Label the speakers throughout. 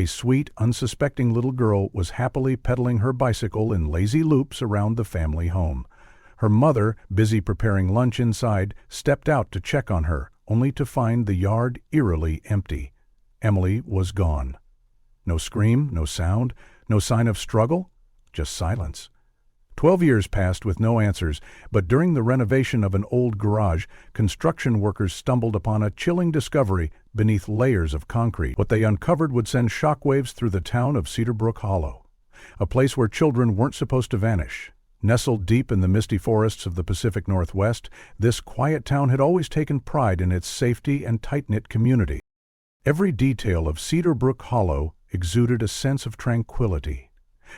Speaker 1: a sweet, unsuspecting little girl was happily pedaling her bicycle in lazy loops around the family home. Her mother, busy preparing lunch inside, stepped out to check on her, only to find the yard eerily empty. Emily was gone. No scream, no sound, no sign of struggle, just silence. 12 years passed with no answers, but during the renovation of an old garage, construction workers stumbled upon a chilling discovery beneath layers of concrete. What they uncovered would send shockwaves through the town of Cedar Brook Hollow, a place where children weren't supposed to vanish. Nestled deep in the misty forests of the Pacific Northwest, this quiet town had always taken pride in its safety and tight-knit community. Every detail of Cedar Brook Hollow exuded a sense of tranquility.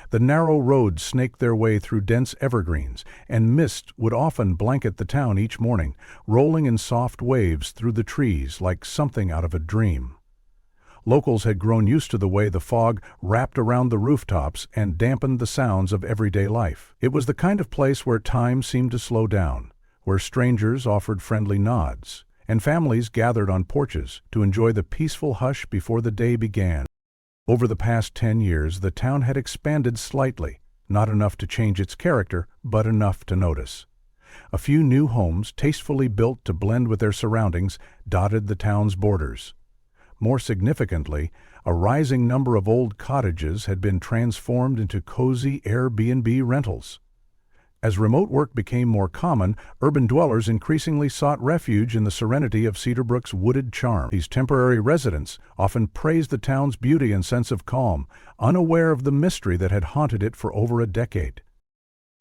Speaker 1: The narrow roads snaked their way through dense evergreens, and mist would often blanket the town each morning, rolling in soft waves through the trees like something out of a dream. Locals had grown used to the way the fog wrapped around the rooftops and dampened the sounds of everyday life. It was the kind of place where time seemed to slow down, where strangers offered friendly nods, and families gathered on porches to enjoy the peaceful hush before the day began. Over the past 10 years, the town had expanded slightly, not enough to change its character, but enough to notice. A few new homes, tastefully built to blend with their surroundings, dotted the town's borders. More significantly, a rising number of old cottages had been transformed into cozy Airbnb rentals. As remote work became more common, urban dwellers increasingly sought refuge in the serenity of Cedar Brook's wooded charm. These temporary residents often praised the town's beauty and sense of calm, unaware of the mystery that had haunted it for over a decade.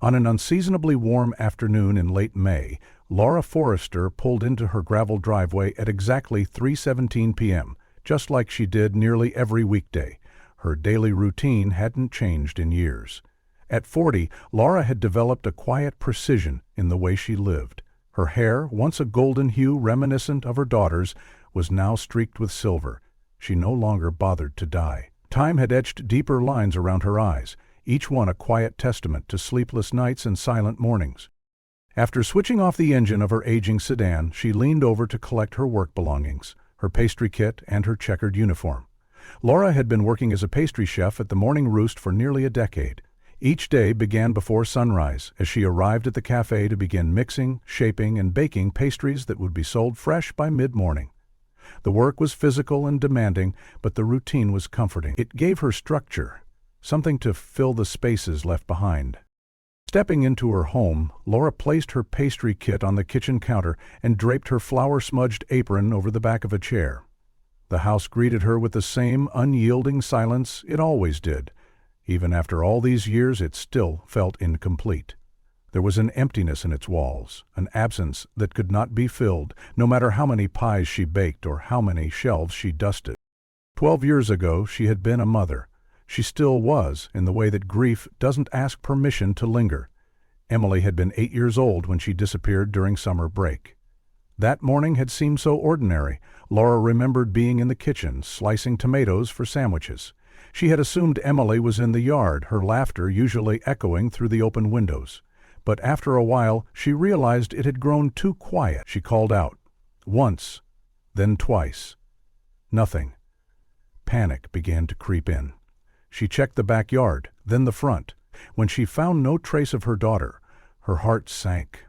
Speaker 1: On an unseasonably warm afternoon in late May, Laura Forrester pulled into her gravel driveway at exactly 3:17 p.m., just like she did nearly every weekday. Her daily routine hadn't changed in years. At 40, Laura had developed a quiet precision in the way she lived. Her hair, once a golden hue reminiscent of her daughter's, was now streaked with silver. She no longer bothered to dye. Time had etched deeper lines around her eyes, each one a quiet testament to sleepless nights and silent mornings. After switching off the engine of her aging sedan, she leaned over to collect her work belongings, her pastry kit and her checkered uniform. Laura had been working as a pastry chef at the Morning Roost for nearly a decade. Each day began before sunrise as she arrived at the cafe to begin mixing, shaping, and baking pastries that would be sold fresh by mid-morning. The work was physical and demanding, but the routine was comforting. It gave her structure, something to fill the spaces left behind. Stepping into her home, Laura placed her pastry kit on the kitchen counter and draped her flour-smudged apron over the back of a chair. The house greeted her with the same unyielding silence it always did. Even after all these years, it still felt incomplete. There was an emptiness in its walls, an absence that could not be filled, no matter how many pies she baked or how many shelves she dusted. 12 years ago, she had been a mother. She still was, in the way that grief doesn't ask permission to linger. Emily had been 8 years old when she disappeared during summer break. That morning had seemed so ordinary. Laura remembered being in the kitchen, slicing tomatoes for sandwiches. She had assumed Emily was in the yard, her laughter usually echoing through the open windows. But after a while, she realized it had grown too quiet. She called out. Once, then twice. Nothing. Panic began to creep in. She checked the backyard, then the front. When she found no trace of her daughter, her heart sank.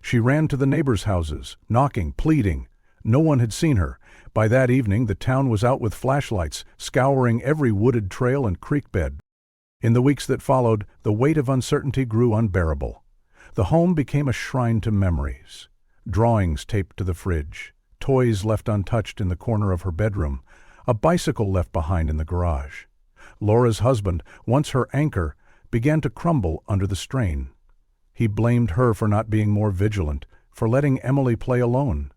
Speaker 1: She ran to the neighbors' houses, knocking, pleading. No one had seen her. By that evening, the town was out with flashlights, scouring every wooded trail and creek bed. In the weeks that followed, the weight of uncertainty grew unbearable. The home became a shrine to memories. Drawings taped to the fridge, toys left untouched in the corner of her bedroom, a bicycle left behind in the garage. Laura's husband, once her anchor, began to crumble under the strain. He blamed her for not being more vigilant, for letting Emily play alone.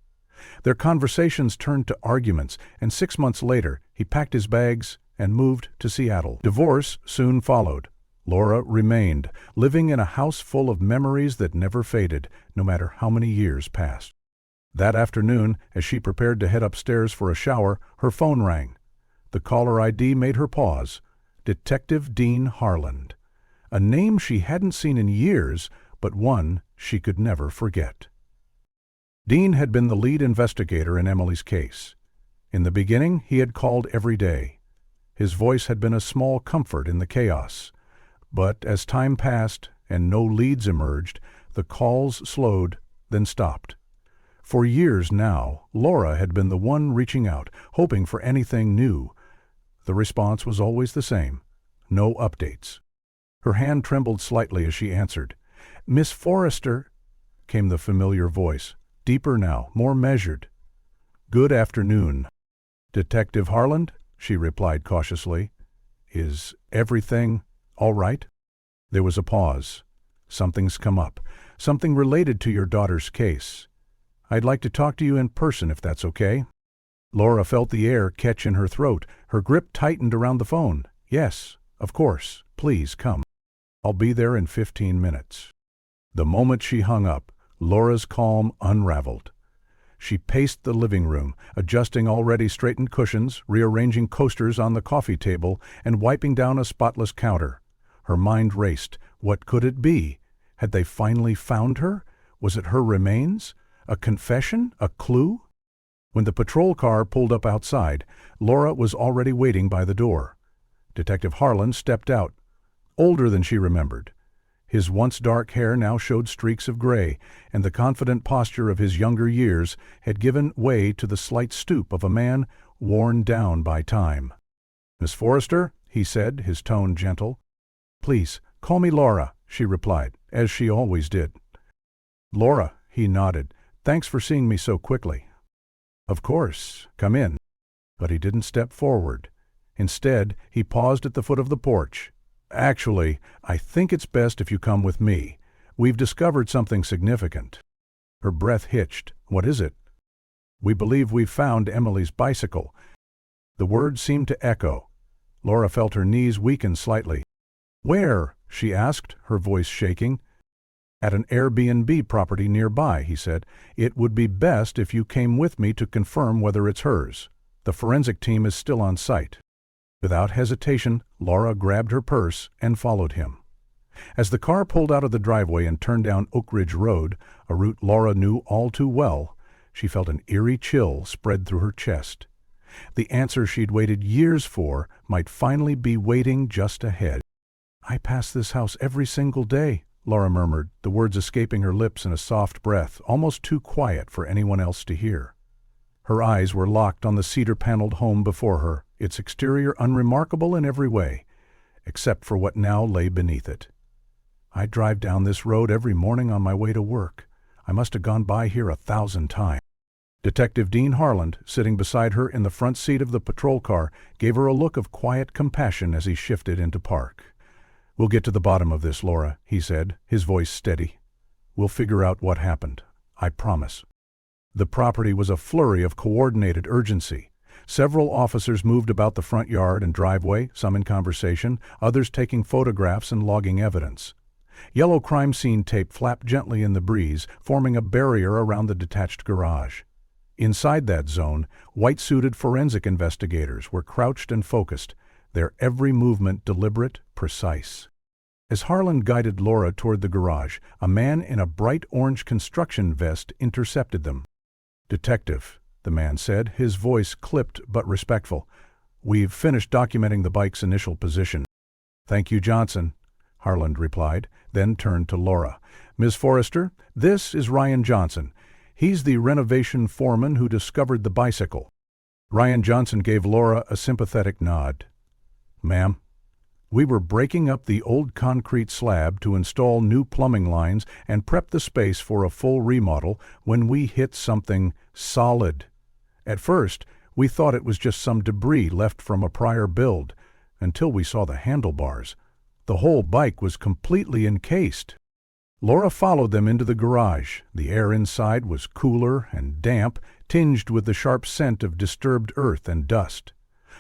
Speaker 1: Their conversations turned to arguments, and 6 months later, he packed his bags and moved to Seattle. Divorce soon followed. Laura remained, living in a house full of memories that never faded, no matter how many years passed. That afternoon, as she prepared to head upstairs for a shower, her phone rang. The caller ID made her pause. Detective Dean Harland. A name she hadn't seen in years, but one she could never forget. Dean had been the lead investigator in Emily's case. In the beginning, he had called every day. His voice had been a small comfort in the chaos. But as time passed and no leads emerged, the calls slowed, then stopped. For years now, Laura had been the one reaching out, hoping for anything new. The response was always the same: no updates. Her hand trembled slightly as she answered. "Miss Forrester," came the familiar voice, deeper now, more measured. "Good afternoon." "Detective Harland?" she replied cautiously. "Is everything all right?" There was a pause. "Something's come up. Something related to your daughter's case. I'd like to talk to you in person if that's okay." Laura felt the air catch in her throat. Her grip tightened around the phone. "Yes, of course. Please come. I'll be there in 15 minutes." The moment she hung up, Laura's calm unraveled. She paced the living room, adjusting already straightened cushions, rearranging coasters on the coffee table, and wiping down a spotless counter. Her mind raced. What could it be? Had they finally found her? Was it her remains? A confession? A clue? When the patrol car pulled up outside, Laura was already waiting by the door. Detective Harland stepped out, older than she remembered. His once dark hair now showed streaks of gray, and the confident posture of his younger years had given way to the slight stoop of a man worn down by time. "Miss Forrester," he said, his tone gentle. "Please, call me Laura," she replied, as she always did. "Laura," he nodded. "Thanks for seeing me so quickly." "Of course, come in." But he didn't step forward. Instead, he paused at the foot of the porch. "Actually, I think it's best if you come with me. We've discovered something significant." Her breath hitched. "What is it?" "We believe we've found Emily's bicycle." The words seemed to echo. Laura felt her knees weaken slightly. "Where?" she asked, her voice shaking. "At an Airbnb property nearby," he said. "It would be best if you came with me to confirm whether it's hers. The forensic team is still on site." Without hesitation, Laura grabbed her purse and followed him. As the car pulled out of the driveway and turned down Oak Ridge Road, a route Laura knew all too well, she felt an eerie chill spread through her chest. The answer she'd waited years for might finally be waiting just ahead. "I pass this house every single day," Laura murmured, the words escaping her lips in a soft breath, almost too quiet for anyone else to hear. Her eyes were locked on the cedar-paneled home before her, its exterior unremarkable in every way, except for what now lay beneath it. "I drive down this road every morning on my way to work. I must have gone by here 1,000 times." Detective Dean Harland, sitting beside her in the front seat of the patrol car, gave her a look of quiet compassion as he shifted into park. "We'll get to the bottom of this, Laura," he said, his voice steady. "We'll figure out what happened. I promise." The property was a flurry of coordinated urgency. Several officers moved about the front yard and driveway, some in conversation, others taking photographs and logging evidence. Yellow crime scene tape flapped gently in the breeze, forming a barrier around the detached garage. Inside that zone, white-suited forensic investigators were crouched and focused, their every movement deliberate, precise. As Harland guided Laura toward the garage, a man in a bright orange construction vest intercepted them. "Detective," the man said, his voice clipped but respectful. "We've finished documenting the bike's initial position." "Thank you, Johnson," Harland replied, then turned to Laura. "Ms. Forrester, this is Ryan Johnson. He's the renovation foreman who discovered the bicycle." Ryan Johnson gave Laura a sympathetic nod. "Ma'am, we were breaking up the old concrete slab to install new plumbing lines and prep the space for a full remodel when we hit something solid. At first, we thought it was just some debris left from a prior build, until we saw the handlebars. The whole bike was completely encased." Laura followed them into the garage. The air inside was cooler and damp, tinged with the sharp scent of disturbed earth and dust.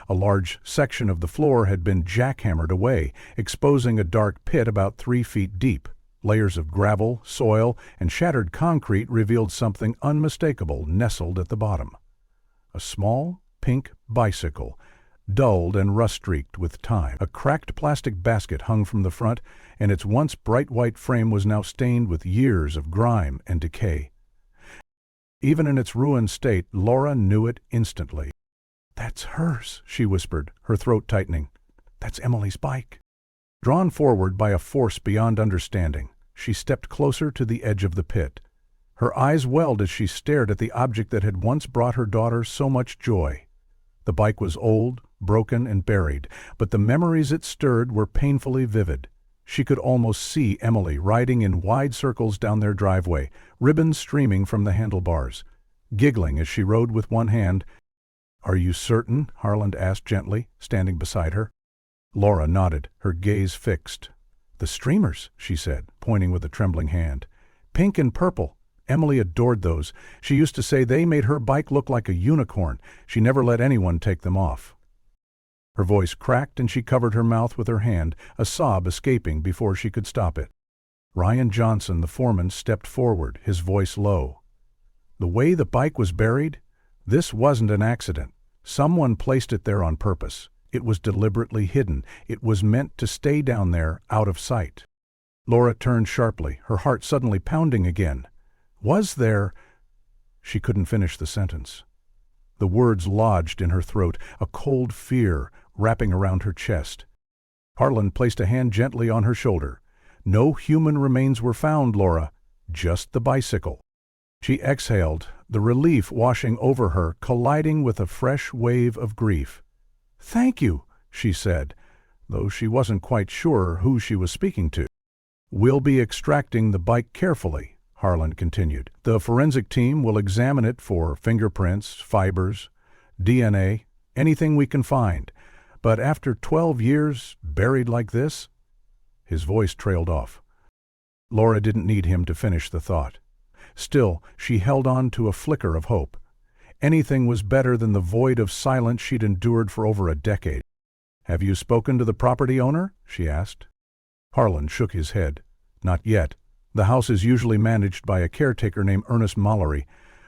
Speaker 1: A large section of the floor had been jackhammered away, exposing a dark pit about 3 feet deep. Layers of gravel, soil, and shattered concrete revealed something unmistakable nestled at the bottom. A small, pink bicycle, dulled and rust-streaked with time. A cracked plastic basket hung from the front, and its once bright white frame was now stained with years of grime and decay. Even in its ruined state, Laura knew it instantly. "That's hers," she whispered, her throat tightening. "That's Emily's bike." Drawn forward by a force beyond understanding, she stepped closer to the edge of the pit. Her eyes welled as she stared at the object that had once brought her daughter so much joy. The bike was old, broken, and buried, but the memories it stirred were painfully vivid. She could almost see Emily riding in wide circles down their driveway, ribbons streaming from the handlebars. Giggling as she rode with one hand. "Are you certain?" Harland asked gently, standing beside her. Laura nodded, her gaze fixed. "The streamers," she said, pointing with a trembling hand. "Pink and purple. Emily adored those. She used to say they made her bike look like a unicorn. She never let anyone take them off." Her voice cracked and she covered her mouth with her hand, a sob escaping before she could stop it. Ryan Johnson, the foreman, stepped forward, his voice low. "The way the bike was buried? This wasn't an accident. Someone placed it there on purpose. It was deliberately hidden. It was meant to stay down there, out of sight." Laura turned sharply, her heart suddenly pounding again. "Was there—" She couldn't finish the sentence. The words lodged in her throat, a cold fear wrapping around her chest. Harland placed a hand gently on her shoulder. "No human remains were found, Laura. Just the bicycle." She exhaled, the relief washing over her, colliding with a fresh wave of grief. "Thank you," she said, though she wasn't quite sure who she was speaking to. "We'll be extracting the bike carefully," Harland continued. "The forensic team will examine it for fingerprints, fibers, DNA, anything we can find. But after 12 years, buried like this?" His voice trailed off. Laura didn't need him to finish the thought. Still, she held on to a flicker of hope. Anything was better than the void of silence she'd endured for over a decade. "Have you spoken to the property owner?" she asked. Harland shook his head. "Not yet. The house is usually managed by a caretaker named Ernest Mallory.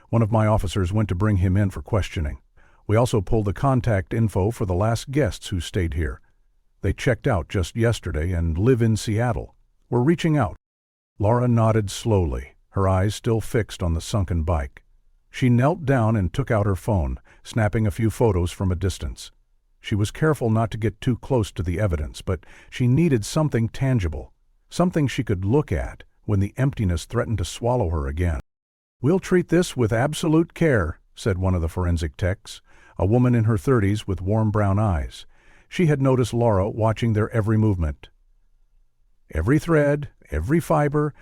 Speaker 1: One of my officers went to bring him in for questioning. We also pulled the contact info for the last guests who stayed here. They checked out just yesterday and live in Seattle. We're reaching out." Laura nodded slowly, her eyes still fixed on the sunken bike. She knelt down and took out her phone, snapping a few photos from a distance. She was careful not to get too close to the evidence, but she needed something tangible, something she could look at when the emptiness threatened to swallow her again. "We'll treat this with absolute care," said one of the forensic techs, a woman in her 30s with warm brown eyes. She had noticed Laura watching their every movement. "Every thread, every fiber.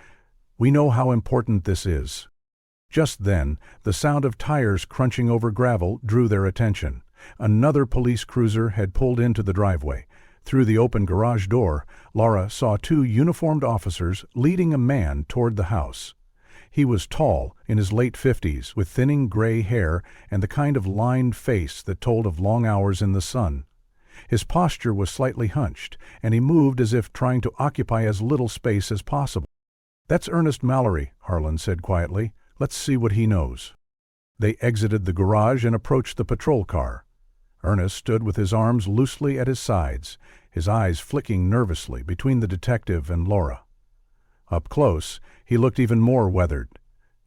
Speaker 1: We know how important this is." Just then, the sound of tires crunching over gravel drew their attention. Another police cruiser had pulled into the driveway. Through the open garage door, Laura saw 2 uniformed officers leading a man toward the house. He was tall, in his late 50s, with thinning gray hair and the kind of lined face that told of long hours in the sun. His posture was slightly hunched, and he moved as if trying to occupy as little space as possible. "That's Ernest Mallory," Harland said quietly. "Let's see what he knows." They exited the garage and approached the patrol car. Ernest stood with his arms loosely at his sides, his eyes flicking nervously between the detective and Laura. Up close, he looked even more weathered.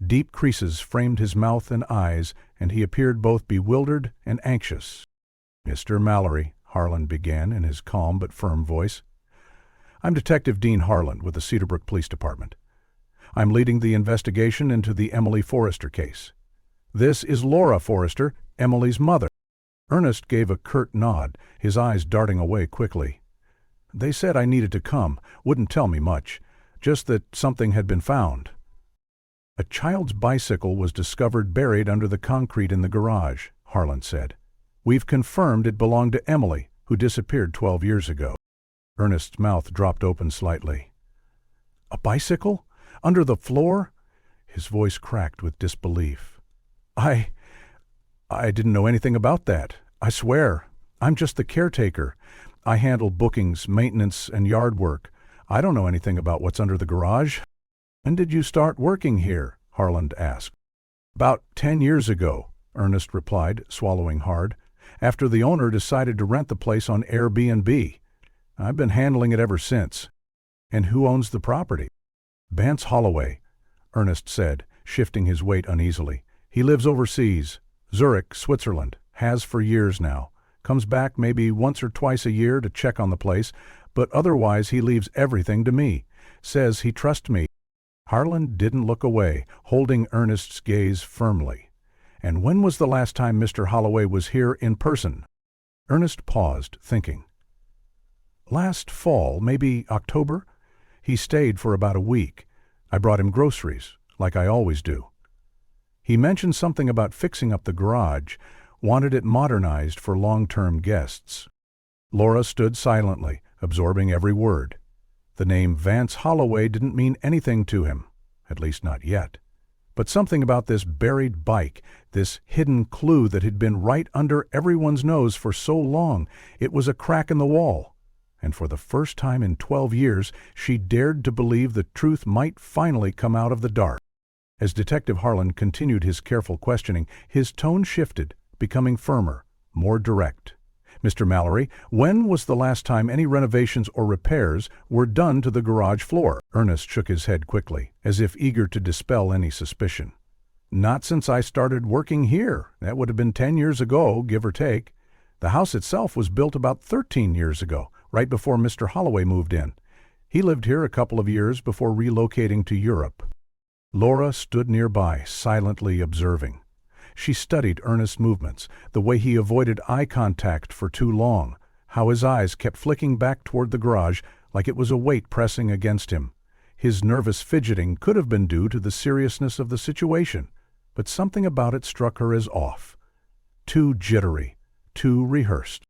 Speaker 1: Deep creases framed his mouth and eyes, and he appeared both bewildered and anxious. "Mr. Mallory," Harland began in his calm but firm voice. "I'm Detective Dean Harland with the Cedarbrook Police Department. I'm leading the investigation into the Emily Forrester case. This is Laura Forrester, Emily's mother." Ernest gave a curt nod, his eyes darting away quickly. "They said I needed to come, wouldn't tell me much, just that something had been found." "A child's bicycle was discovered buried under the concrete in the garage," Harland said. "We've confirmed it belonged to Emily, who disappeared 12 years ago." Ernest's mouth dropped open slightly. "A bicycle? Under the floor?" His voice cracked with disbelief. I didn't know anything about that. I swear. I'm just the caretaker. I handle bookings, maintenance, and yard work. I don't know anything about what's under the garage." "When did you start working here?" Harland asked. "About 10 years ago," Ernest replied, swallowing hard, "after the owner decided to rent the place on Airbnb. I've been handling it ever since." "And who owns the property?" "Vance Holloway," Ernest said, shifting his weight uneasily. "He lives overseas, Zurich, Switzerland, Has for years now. Comes back maybe once or twice a year to check on the place, but otherwise he leaves everything to me. Says he trusts me." Harlan didn't look away, holding Ernest's gaze firmly. "And when was the last time Mr. Holloway was here in person?" Ernest paused, thinking. "Last fall, maybe October. He stayed for about a week. I brought him groceries, like I always do. He mentioned something about fixing up the garage, wanted it modernized for long-term guests." Laura stood silently, absorbing every word. The name Vance Holloway didn't mean anything to him, at least not yet. But something about this buried bike, this hidden clue that had been right under everyone's nose for so long, it was a crack in the wall. And for the first time in 12 years, she dared to believe the truth might finally come out of the dark. As Detective Harlan continued his careful questioning, his tone shifted, becoming firmer, more direct. "Mr. Mallory, when was the last time any renovations or repairs were done to the garage floor?" Ernest shook his head quickly, as if eager to dispel any suspicion. "Not since I started working here. That would have been 10 years ago, give or take. The house itself was built about 13 years ago, right before Mr. Holloway moved in. He lived here a couple of years before relocating to Europe." Laura stood nearby, silently observing. She studied Ernest's movements, the way he avoided eye contact for too long, how his eyes kept flicking back toward the garage like it was a weight pressing against him. His nervous fidgeting could have been due to the seriousness of the situation, but something about it struck her as off. Too jittery, too rehearsed.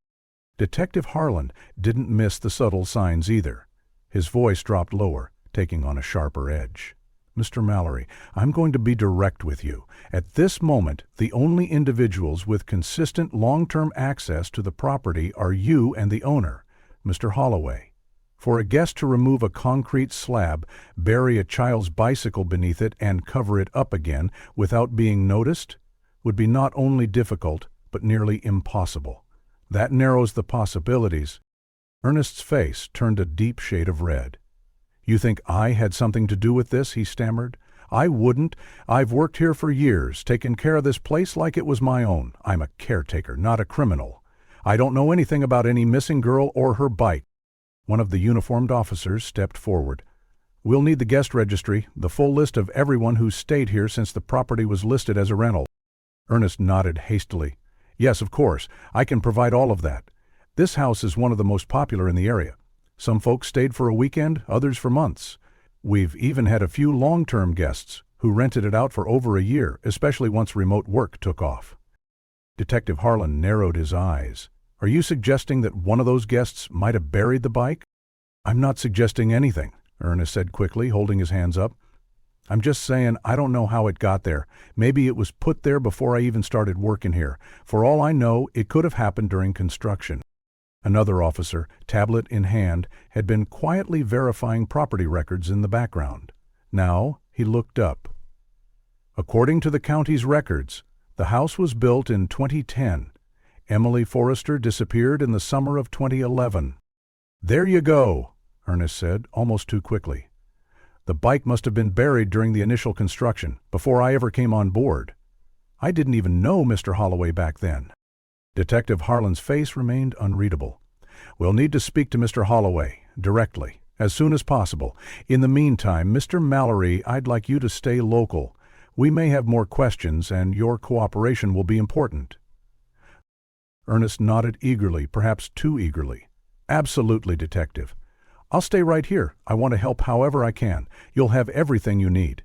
Speaker 1: Detective Harlan didn't miss the subtle signs either. His voice dropped lower, taking on a sharper edge. "Mr. Mallory, I'm going to be direct with you. At this moment, the only individuals with consistent long-term access to the property are you and the owner, Mr. Holloway. For a guest to remove a concrete slab, bury a child's bicycle beneath it, and cover it up again without being noticed would be not only difficult, but nearly impossible. That narrows the possibilities." Ernest's face turned a deep shade of red. "You think I had something to do with this?" he stammered. "I wouldn't. I've worked here for years, taken care of this place like it was my own. I'm a caretaker, not a criminal. I don't know anything about any missing girl or her bike." One of the uniformed officers stepped forward. "We'll need the guest registry, the full list of everyone who's stayed here since the property was listed as a rental." Ernest nodded hastily. "Yes, of course. I can provide all of that. This house is one of the most popular in the area. Some folks stayed for a weekend, others for months. We've even had a few long-term guests who rented it out for over a year, especially once remote work took off." Detective Harlan narrowed his eyes. "Are you suggesting that one of those guests might have buried the bike?" "I'm not suggesting anything," Ernest said quickly, holding his hands up. "I'm just saying I don't know how it got there. Maybe it was put there before I even started working here. For all I know, it could have happened during construction." Another officer, tablet in hand, had been quietly verifying property records in the background. Now he looked up. "According to the county's records, the house was built in 2010. Emily Forrester disappeared in the summer of 2011. "There you go," Ernest said, almost too quickly. "The bike must have been buried during the initial construction, before I ever came on board. I didn't even know Mr. Holloway back then." Detective Harlan's face remained unreadable. "We'll need to speak to Mr. Holloway, directly, as soon as possible. In the meantime, Mr. Mallory, I'd like you to stay local. We may have more questions, and your cooperation will be important." Ernest nodded eagerly, perhaps too eagerly. "Absolutely, Detective. I'll stay right here. I want to help however I can. You'll have everything you need."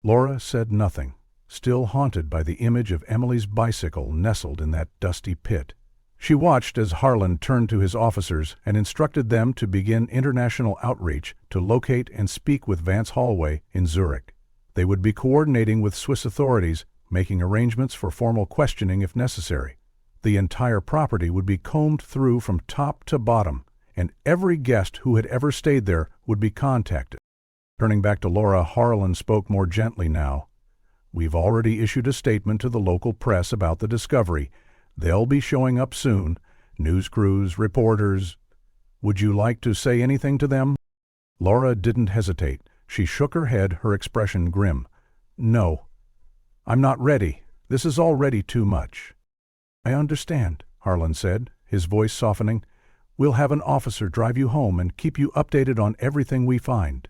Speaker 1: Laura said nothing, still haunted by the image of Emily's bicycle nestled in that dusty pit. She watched as Harlan turned to his officers and instructed them to begin international outreach to locate and speak with Vance Holloway in Zurich. They would be coordinating with Swiss authorities, making arrangements for formal questioning if necessary. The entire property would be combed through from top to bottom, and every guest who had ever stayed there would be contacted. Turning back to Laura, Harlan spoke more gently now. "We've already issued a statement to the local press about the discovery. They'll be showing up soon. News crews, reporters. Would you like to say anything to them?" Laura didn't hesitate. She shook her head, her expression grim. "No. I'm not ready. This is already too much." "I understand," Harlan said, his voice softening. "We'll have an officer drive you home and keep you updated on everything we find."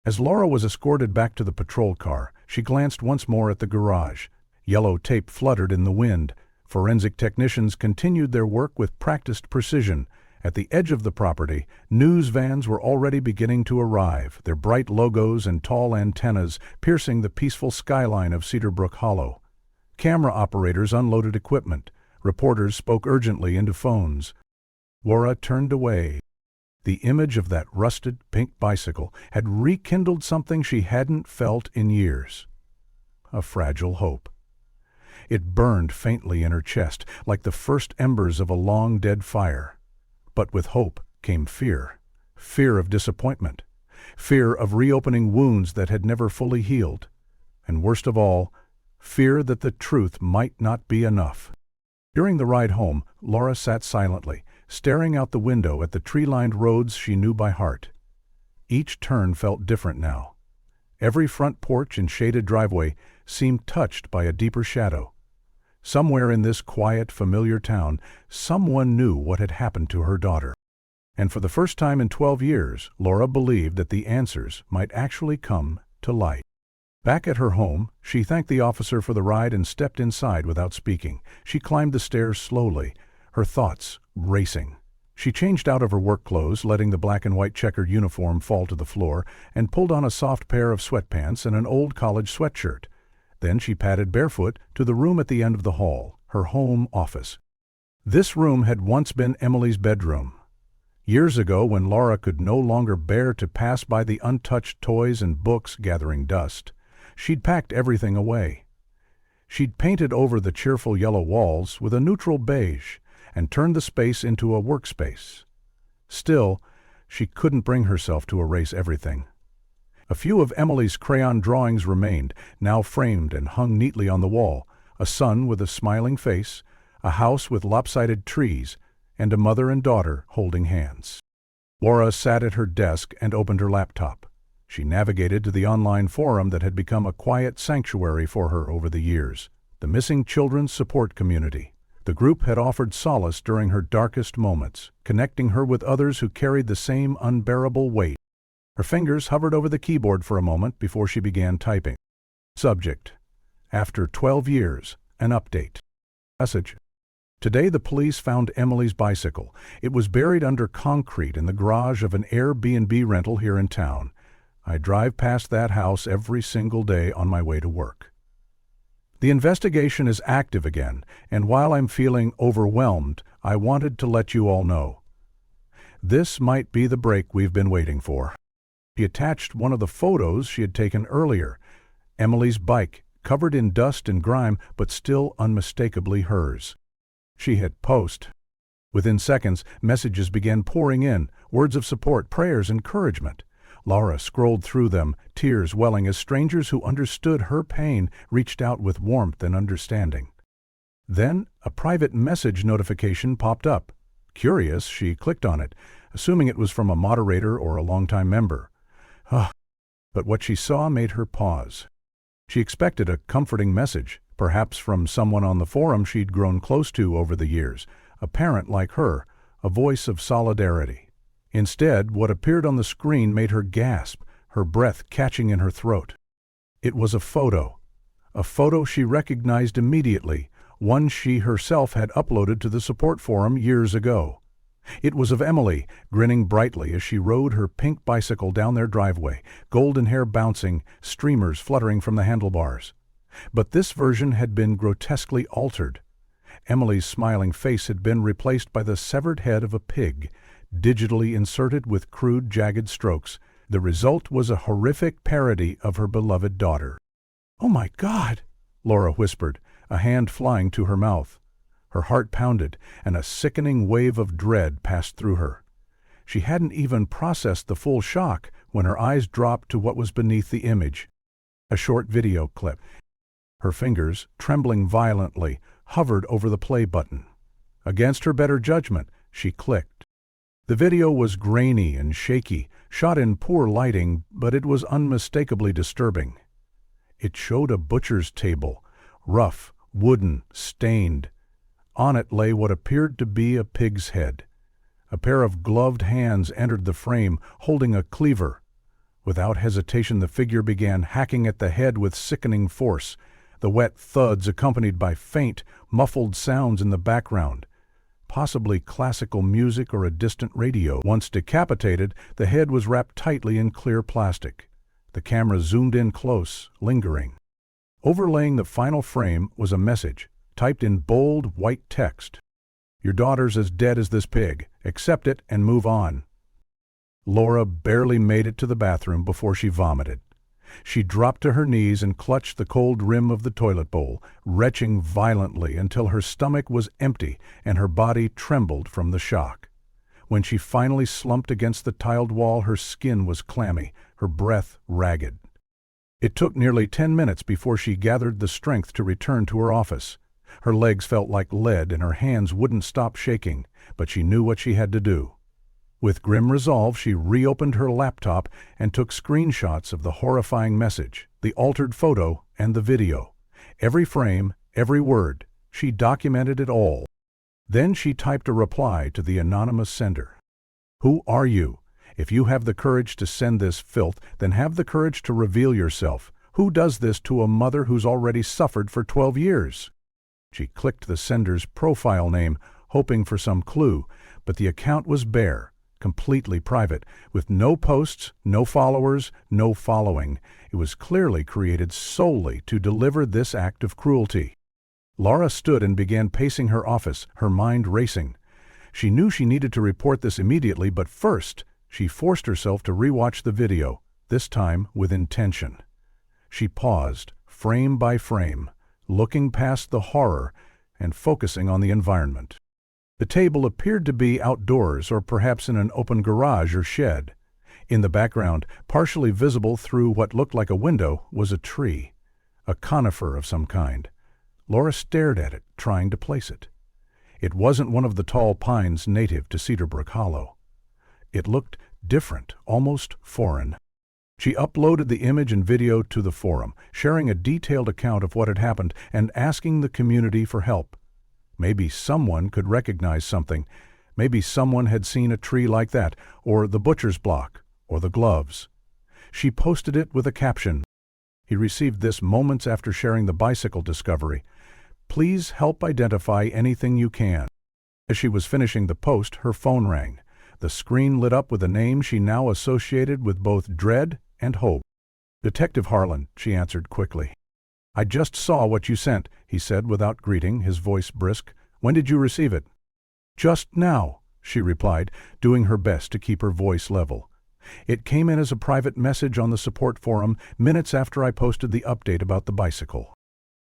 Speaker 1: As Laura was escorted back to the patrol car, she glanced once more at the garage. Yellow tape fluttered in the wind. Forensic technicians continued their work with practiced precision. At the edge of the property, news vans were already beginning to arrive, their bright logos and tall antennas piercing the peaceful skyline of Cedar Brook Hollow. Camera operators unloaded equipment. Reporters spoke urgently into phones. Laura turned away. The image of that rusted pink bicycle had rekindled something she hadn't felt in years. A fragile hope. It burned faintly in her chest, like the first embers of a long-dead fire. But with hope came fear. Fear of disappointment. Fear of reopening wounds that had never fully healed. And worst of all, fear that the truth might not be enough. During the ride home, Laura sat silently, staring out the window at the tree-lined roads she knew by heart. Each turn felt different now. Every front porch and shaded driveway seemed touched by a deeper shadow. Somewhere in this quiet, familiar town, someone knew what had happened to her daughter. And for the first time in 12 years, Laura believed that the answers might actually come to light. Back at her home, she thanked the officer for the ride and stepped inside without speaking. She climbed the stairs slowly, her thoughts racing. She changed out of her work clothes, letting the black and white checkered uniform fall to the floor, and pulled on a soft pair of sweatpants and an old college sweatshirt. Then she padded barefoot to the room at the end of the hall, her home office. This room had once been Emily's bedroom. Years ago, when Laura could no longer bear to pass by the untouched toys and books gathering dust, she'd packed everything away. She'd painted over the cheerful yellow walls with a neutral beige and turned the space into a workspace. Still, she couldn't bring herself to erase everything. A few of Emily's crayon drawings remained, now framed and hung neatly on the wall: a sun with a smiling face, a house with lopsided trees, and a mother and daughter holding hands. Laura sat at her desk and opened her laptop. She navigated to the online forum that had become a quiet sanctuary for her over the years, the Missing Children's Support Community. The group had offered solace during her darkest moments, connecting her with others who carried the same unbearable weight. Her fingers hovered over the keyboard for a moment before she began typing. Subject: After 12 years, an update. Message: Today the police found Emily's bicycle. It was buried under concrete in the garage of an Airbnb rental here in town. I drive past that house every single day on my way to work. The investigation is active again, and while I'm feeling overwhelmed, I wanted to let you all know. This might be the break we've been waiting for. She attached one of the photos she had taken earlier. Emily's bike, covered in dust and grime, but still unmistakably hers. She hit post. Within seconds, messages began pouring in, words of support, prayers, encouragement. Laura scrolled through them, tears welling as strangers who understood her pain reached out with warmth and understanding. Then, a private message notification popped up. Curious, she clicked on it, assuming it was from a moderator or a longtime member. But what she saw made her pause. She expected a comforting message, perhaps from someone on the forum she'd grown close to over the years, a parent like her, a voice of solidarity. Instead, what appeared on the screen made her gasp, her breath catching in her throat. It was a photo she recognized immediately, one she herself had uploaded to the support forum years ago. It was of Emily, grinning brightly as she rode her pink bicycle down their driveway, golden hair bouncing, streamers fluttering from the handlebars. But this version had been grotesquely altered. Emily's smiling face had been replaced by the severed head of a pig, digitally inserted with crude, jagged strokes. The result was a horrific parody of her beloved daughter. "Oh my God!" Laura whispered, a hand flying to her mouth. Her heart pounded, and a sickening wave of dread passed through her. She hadn't even processed the full shock when her eyes dropped to what was beneath the image. A short video clip. Her fingers, trembling violently, hovered over the play button. Against her better judgment, she clicked. The video was grainy and shaky, shot in poor lighting, but it was unmistakably disturbing. It showed a butcher's table, rough, wooden, stained. On it lay what appeared to be a pig's head. A pair of gloved hands entered the frame, holding a cleaver. Without hesitation, the figure began hacking at the head with sickening force, the wet thuds accompanied by faint, muffled sounds in the background, possibly classical music or a distant radio. Once decapitated, the head was wrapped tightly in clear plastic. The camera zoomed in close, lingering. Overlaying the final frame was a message, typed in bold, white text. "Your daughter's as dead as this pig. Accept it and move on." Laura barely made it to the bathroom before she vomited. She dropped to her knees and clutched the cold rim of the toilet bowl, retching violently until her stomach was empty and her body trembled from the shock. When she finally slumped against the tiled wall, her skin was clammy, her breath ragged. It took nearly 10 minutes before she gathered the strength to return to her office. Her legs felt like lead and her hands wouldn't stop shaking, but she knew what she had to do. With grim resolve, she reopened her laptop and took screenshots of the horrifying message, the altered photo, and the video. Every frame, every word, she documented it all. Then she typed a reply to the anonymous sender. "Who are you? If you have the courage to send this filth, then have the courage to reveal yourself. Who does this to a mother who's already suffered for 12 years? She clicked the sender's profile name, hoping for some clue, but the account was bare. Completely private, with no posts, no followers, no following. It was clearly created solely to deliver this act of cruelty. Laura stood and began pacing her office, her mind racing. She knew she needed to report this immediately, but first, she forced herself to rewatch the video, this time with intention. She paused, frame by frame, looking past the horror and focusing on the environment. The table appeared to be outdoors or perhaps in an open garage or shed. In the background, partially visible through what looked like a window, was a tree, a conifer of some kind. Laura stared at it, trying to place it. It wasn't one of the tall pines native to Cedarbrook Hollow. It looked different, almost foreign. She uploaded the image and video to the forum, sharing a detailed account of what had happened and asking the community for help. Maybe someone could recognize something. Maybe someone had seen a tree like that, or the butcher's block, or the gloves. She posted it with a caption. He received this moments after sharing the bicycle discovery. "Please help identify anything you can." As she was finishing the post, her phone rang. The screen lit up with a name she now associated with both dread and hope. "Detective Harlan," she answered quickly. "I just saw what you sent," he said without greeting, his voice brisk. "When did you receive it?" "Just now," she replied, doing her best to keep her voice level. "It came in as a private message on the support forum minutes after I posted the update about the bicycle."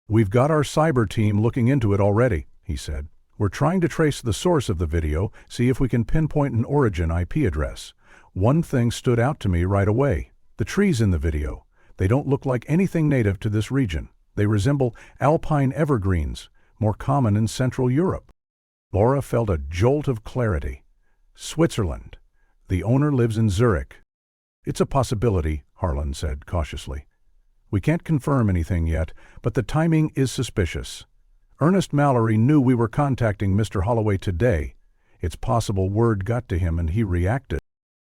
Speaker 1: "We've got our cyber team looking into it already," he said. "We're trying to trace the source of the video, see if we can pinpoint an origin IP address. One thing stood out to me right away. The trees in the video. They don't look like anything native to this region. They resemble alpine evergreens, more common in Central Europe." Laura felt a jolt of clarity. Switzerland. The owner lives in Zurich. "It's a possibility," Harlan said cautiously. "We can't confirm anything yet, but the timing is suspicious. Ernest Mallory knew we were contacting Mr. Holloway today. It's possible word got to him and he reacted.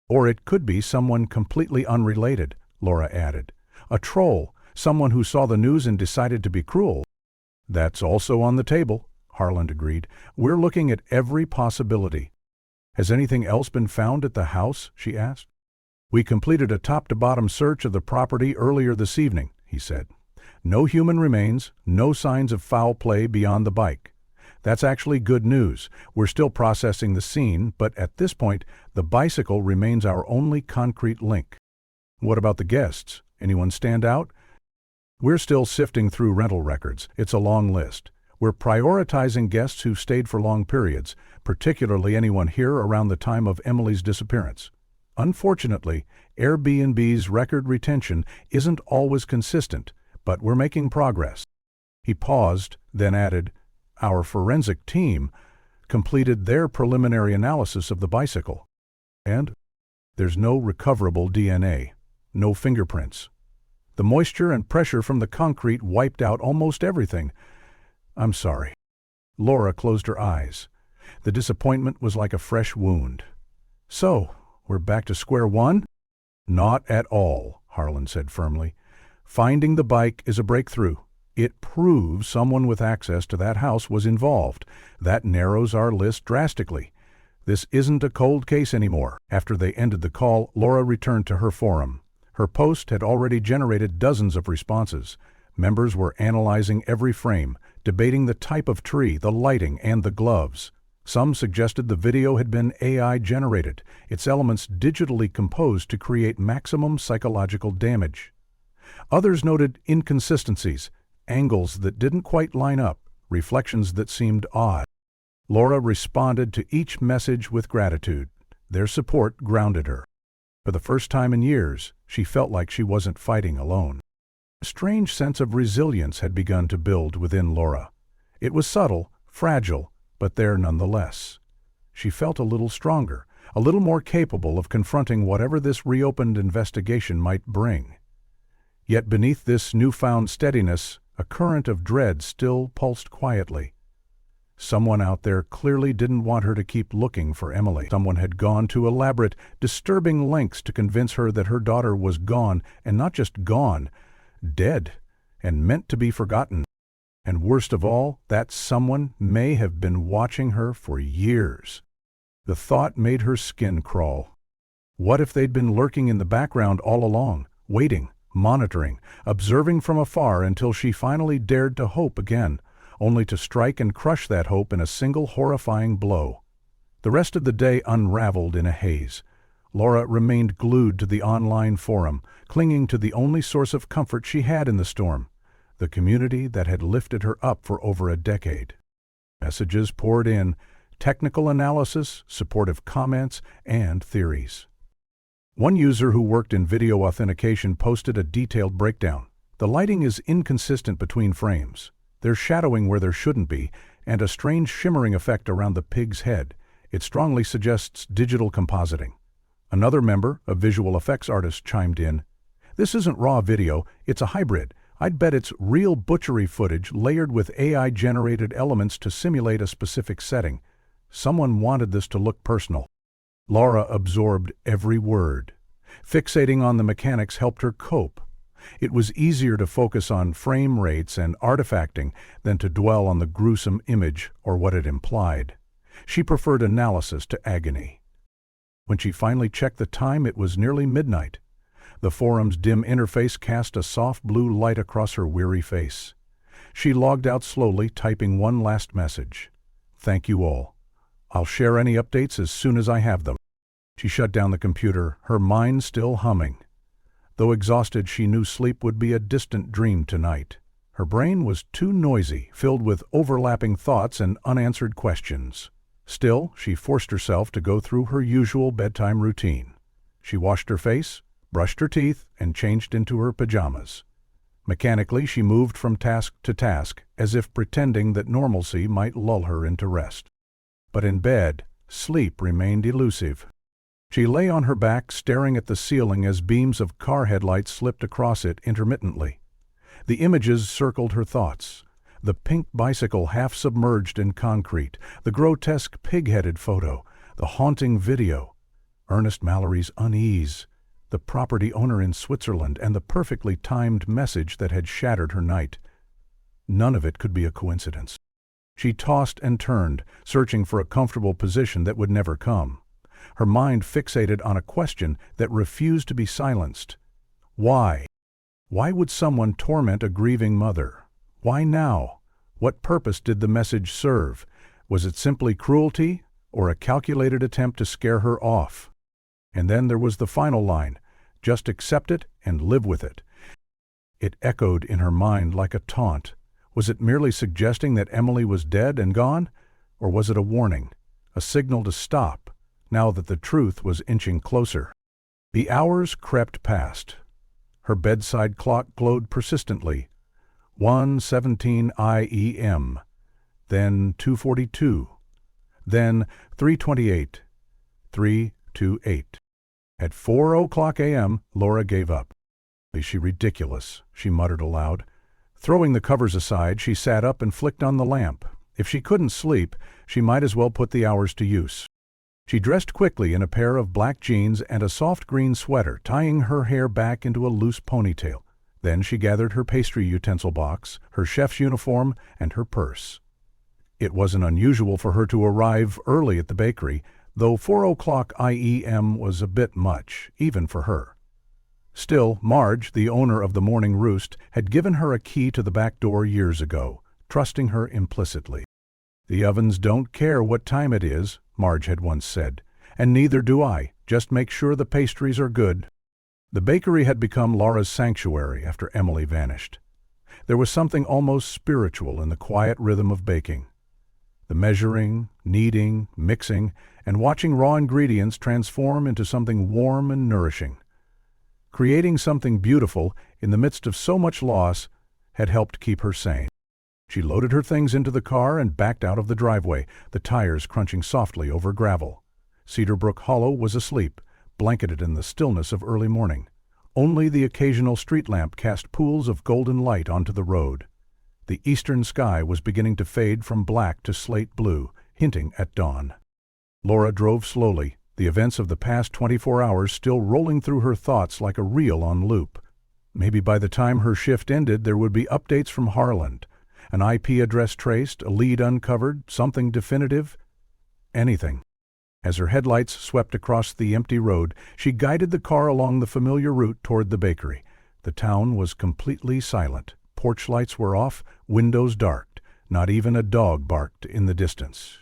Speaker 1: Or it could be someone completely unrelated," Laura added. "A troll, someone who saw the news and decided to be cruel." "That's also on the table," Harlan agreed. "We're looking at every possibility." "Has anything else been found at the house?" she asked. "We completed a top-to-bottom search of the property earlier this evening," he said. "No human remains, no signs of foul play beyond the bike. That's actually good news. We're still processing the scene, but at this point, the bicycle remains our only concrete link." "What about the guests? Anyone stand out?" "We're still sifting through rental records. It's a long list. We're prioritizing guests who stayed for long periods, particularly anyone here around the time of Emily's disappearance. Unfortunately, Airbnb's record retention isn't always consistent, but we're making progress." He paused, then added, "Our forensic team completed their preliminary analysis of the bicycle. And there's no recoverable DNA, no fingerprints. The moisture and pressure from the concrete wiped out almost everything. I'm sorry." Laura closed her eyes. The disappointment was like a fresh wound. "So, we're back to square one?" "Not at all," Harlan said firmly. "Finding the bike is a breakthrough. It proves someone with access to that house was involved. That narrows our list drastically. This isn't a cold case anymore." After they ended the call, Laura returned to her forum. Her post had already generated dozens of responses. Members were analyzing every frame, debating the type of tree, the lighting, and the gloves. Some suggested the video had been AI-generated, its elements digitally composed to create maximum psychological damage. Others noted inconsistencies, angles that didn't quite line up, reflections that seemed odd. Laura responded to each message with gratitude. Their support grounded her. For the first time in years, she felt like she wasn't fighting alone. A strange sense of resilience had begun to build within Laura. It was subtle, fragile, but there nonetheless. She felt a little stronger, a little more capable of confronting whatever this reopened investigation might bring. Yet beneath this newfound steadiness, a current of dread still pulsed quietly. Someone out there clearly didn't want her to keep looking for Emily. Someone had gone to elaborate, disturbing lengths to convince her that her daughter was gone, and not just gone, dead, and meant to be forgotten. And worst of all, that someone may have been watching her for years. The thought made her skin crawl. What if they'd been lurking in the background all along, waiting, monitoring, observing from afar until she finally dared to hope again, only to strike and crush that hope in a single horrifying blow? The rest of the day unraveled in a haze. Laura remained glued to the online forum, clinging to the only source of comfort she had in the storm, the community that had lifted her up for over a decade. Messages poured in, technical analysis, supportive comments, and theories. One user who worked in video authentication posted a detailed breakdown. The lighting is inconsistent between frames. There's shadowing where there shouldn't be, and a strange shimmering effect around the pig's head. It strongly suggests digital compositing. Another member, a visual effects artist, chimed in. "This isn't raw video, it's a hybrid. I'd bet it's real butchery footage layered with AI-generated elements to simulate a specific setting. Someone wanted this to look personal." Laura absorbed every word. Fixating on the mechanics helped her cope. It was easier to focus on frame rates and artifacting than to dwell on the gruesome image or what it implied. She preferred analysis to agony. When she finally checked the time, it was nearly midnight. The forum's dim interface cast a soft blue light across her weary face. She logged out slowly, typing one last message. "Thank you all. I'll share any updates as soon as I have them." She shut down the computer, her mind still humming. Though exhausted, she knew sleep would be a distant dream tonight. Her brain was too noisy, filled with overlapping thoughts and unanswered questions. Still, she forced herself to go through her usual bedtime routine. She washed her face, brushed her teeth, and changed into her pajamas. Mechanically, she moved from task to task, as if pretending that normalcy might lull her into rest. But in bed, sleep remained elusive. She lay on her back, staring at the ceiling as beams of car headlights slipped across it intermittently. The images circled her thoughts. The pink bicycle half submerged in concrete, the grotesque pig-headed photo, the haunting video, Ernest Mallory's unease, the property owner in Switzerland, and the perfectly timed message that had shattered her night. None of it could be a coincidence. She tossed and turned, searching for a comfortable position that would never come. Her mind fixated on a question that refused to be silenced. Why? Why would someone torment a grieving mother? Why now? What purpose did the message serve? Was it simply cruelty, or a calculated attempt to scare her off? And then there was the final line, "Just accept it and live with it." It echoed in her mind like a taunt. Was it merely suggesting that Emily was dead and gone? Or was it a warning, a signal to stop, now that the truth was inching closer? The hours crept past. Her bedside clock glowed persistently. 1:17 IEM, then 2:42, then 3:28, 3:28. At 4:00 a.m., Laura gave up. "Is she ridiculous?" she muttered aloud. Throwing the covers aside, she sat up and flicked on the lamp. If she couldn't sleep, she might as well put the hours to use. She dressed quickly in a pair of black jeans and a soft green sweater, tying her hair back into a loose ponytail. Then she gathered her pastry utensil box, her chef's uniform, and her purse. It wasn't unusual for her to arrive early at the bakery, though 4 o'clock IEM was a bit much, even for her. Still, Marge, the owner of the Morning Roost, had given her a key to the back door years ago, trusting her implicitly. "The ovens don't care what time it is," Marge had once said, "and neither do I. Just make sure the pastries are good." The bakery had become Laura's sanctuary after Emily vanished. There was something almost spiritual in the quiet rhythm of baking. The measuring, kneading, mixing, and watching raw ingredients transform into something warm and nourishing. Creating something beautiful in the midst of so much loss had helped keep her sane. She loaded her things into the car and backed out of the driveway, the tires crunching softly over gravel. Cedar Brook Hollow was asleep, blanketed in the stillness of early morning. Only the occasional street lamp cast pools of golden light onto the road. The eastern sky was beginning to fade from black to slate blue, hinting at dawn. Laura drove slowly, the events of the past 24 hours still rolling through her thoughts like a reel on loop. Maybe by the time her shift ended there would be updates from Harland. An IP address traced, a lead uncovered, something definitive. Anything. As her headlights swept across the empty road, she guided the car along the familiar route toward the bakery. The town was completely silent. Porch lights were off, windows dark. Not even a dog barked in the distance.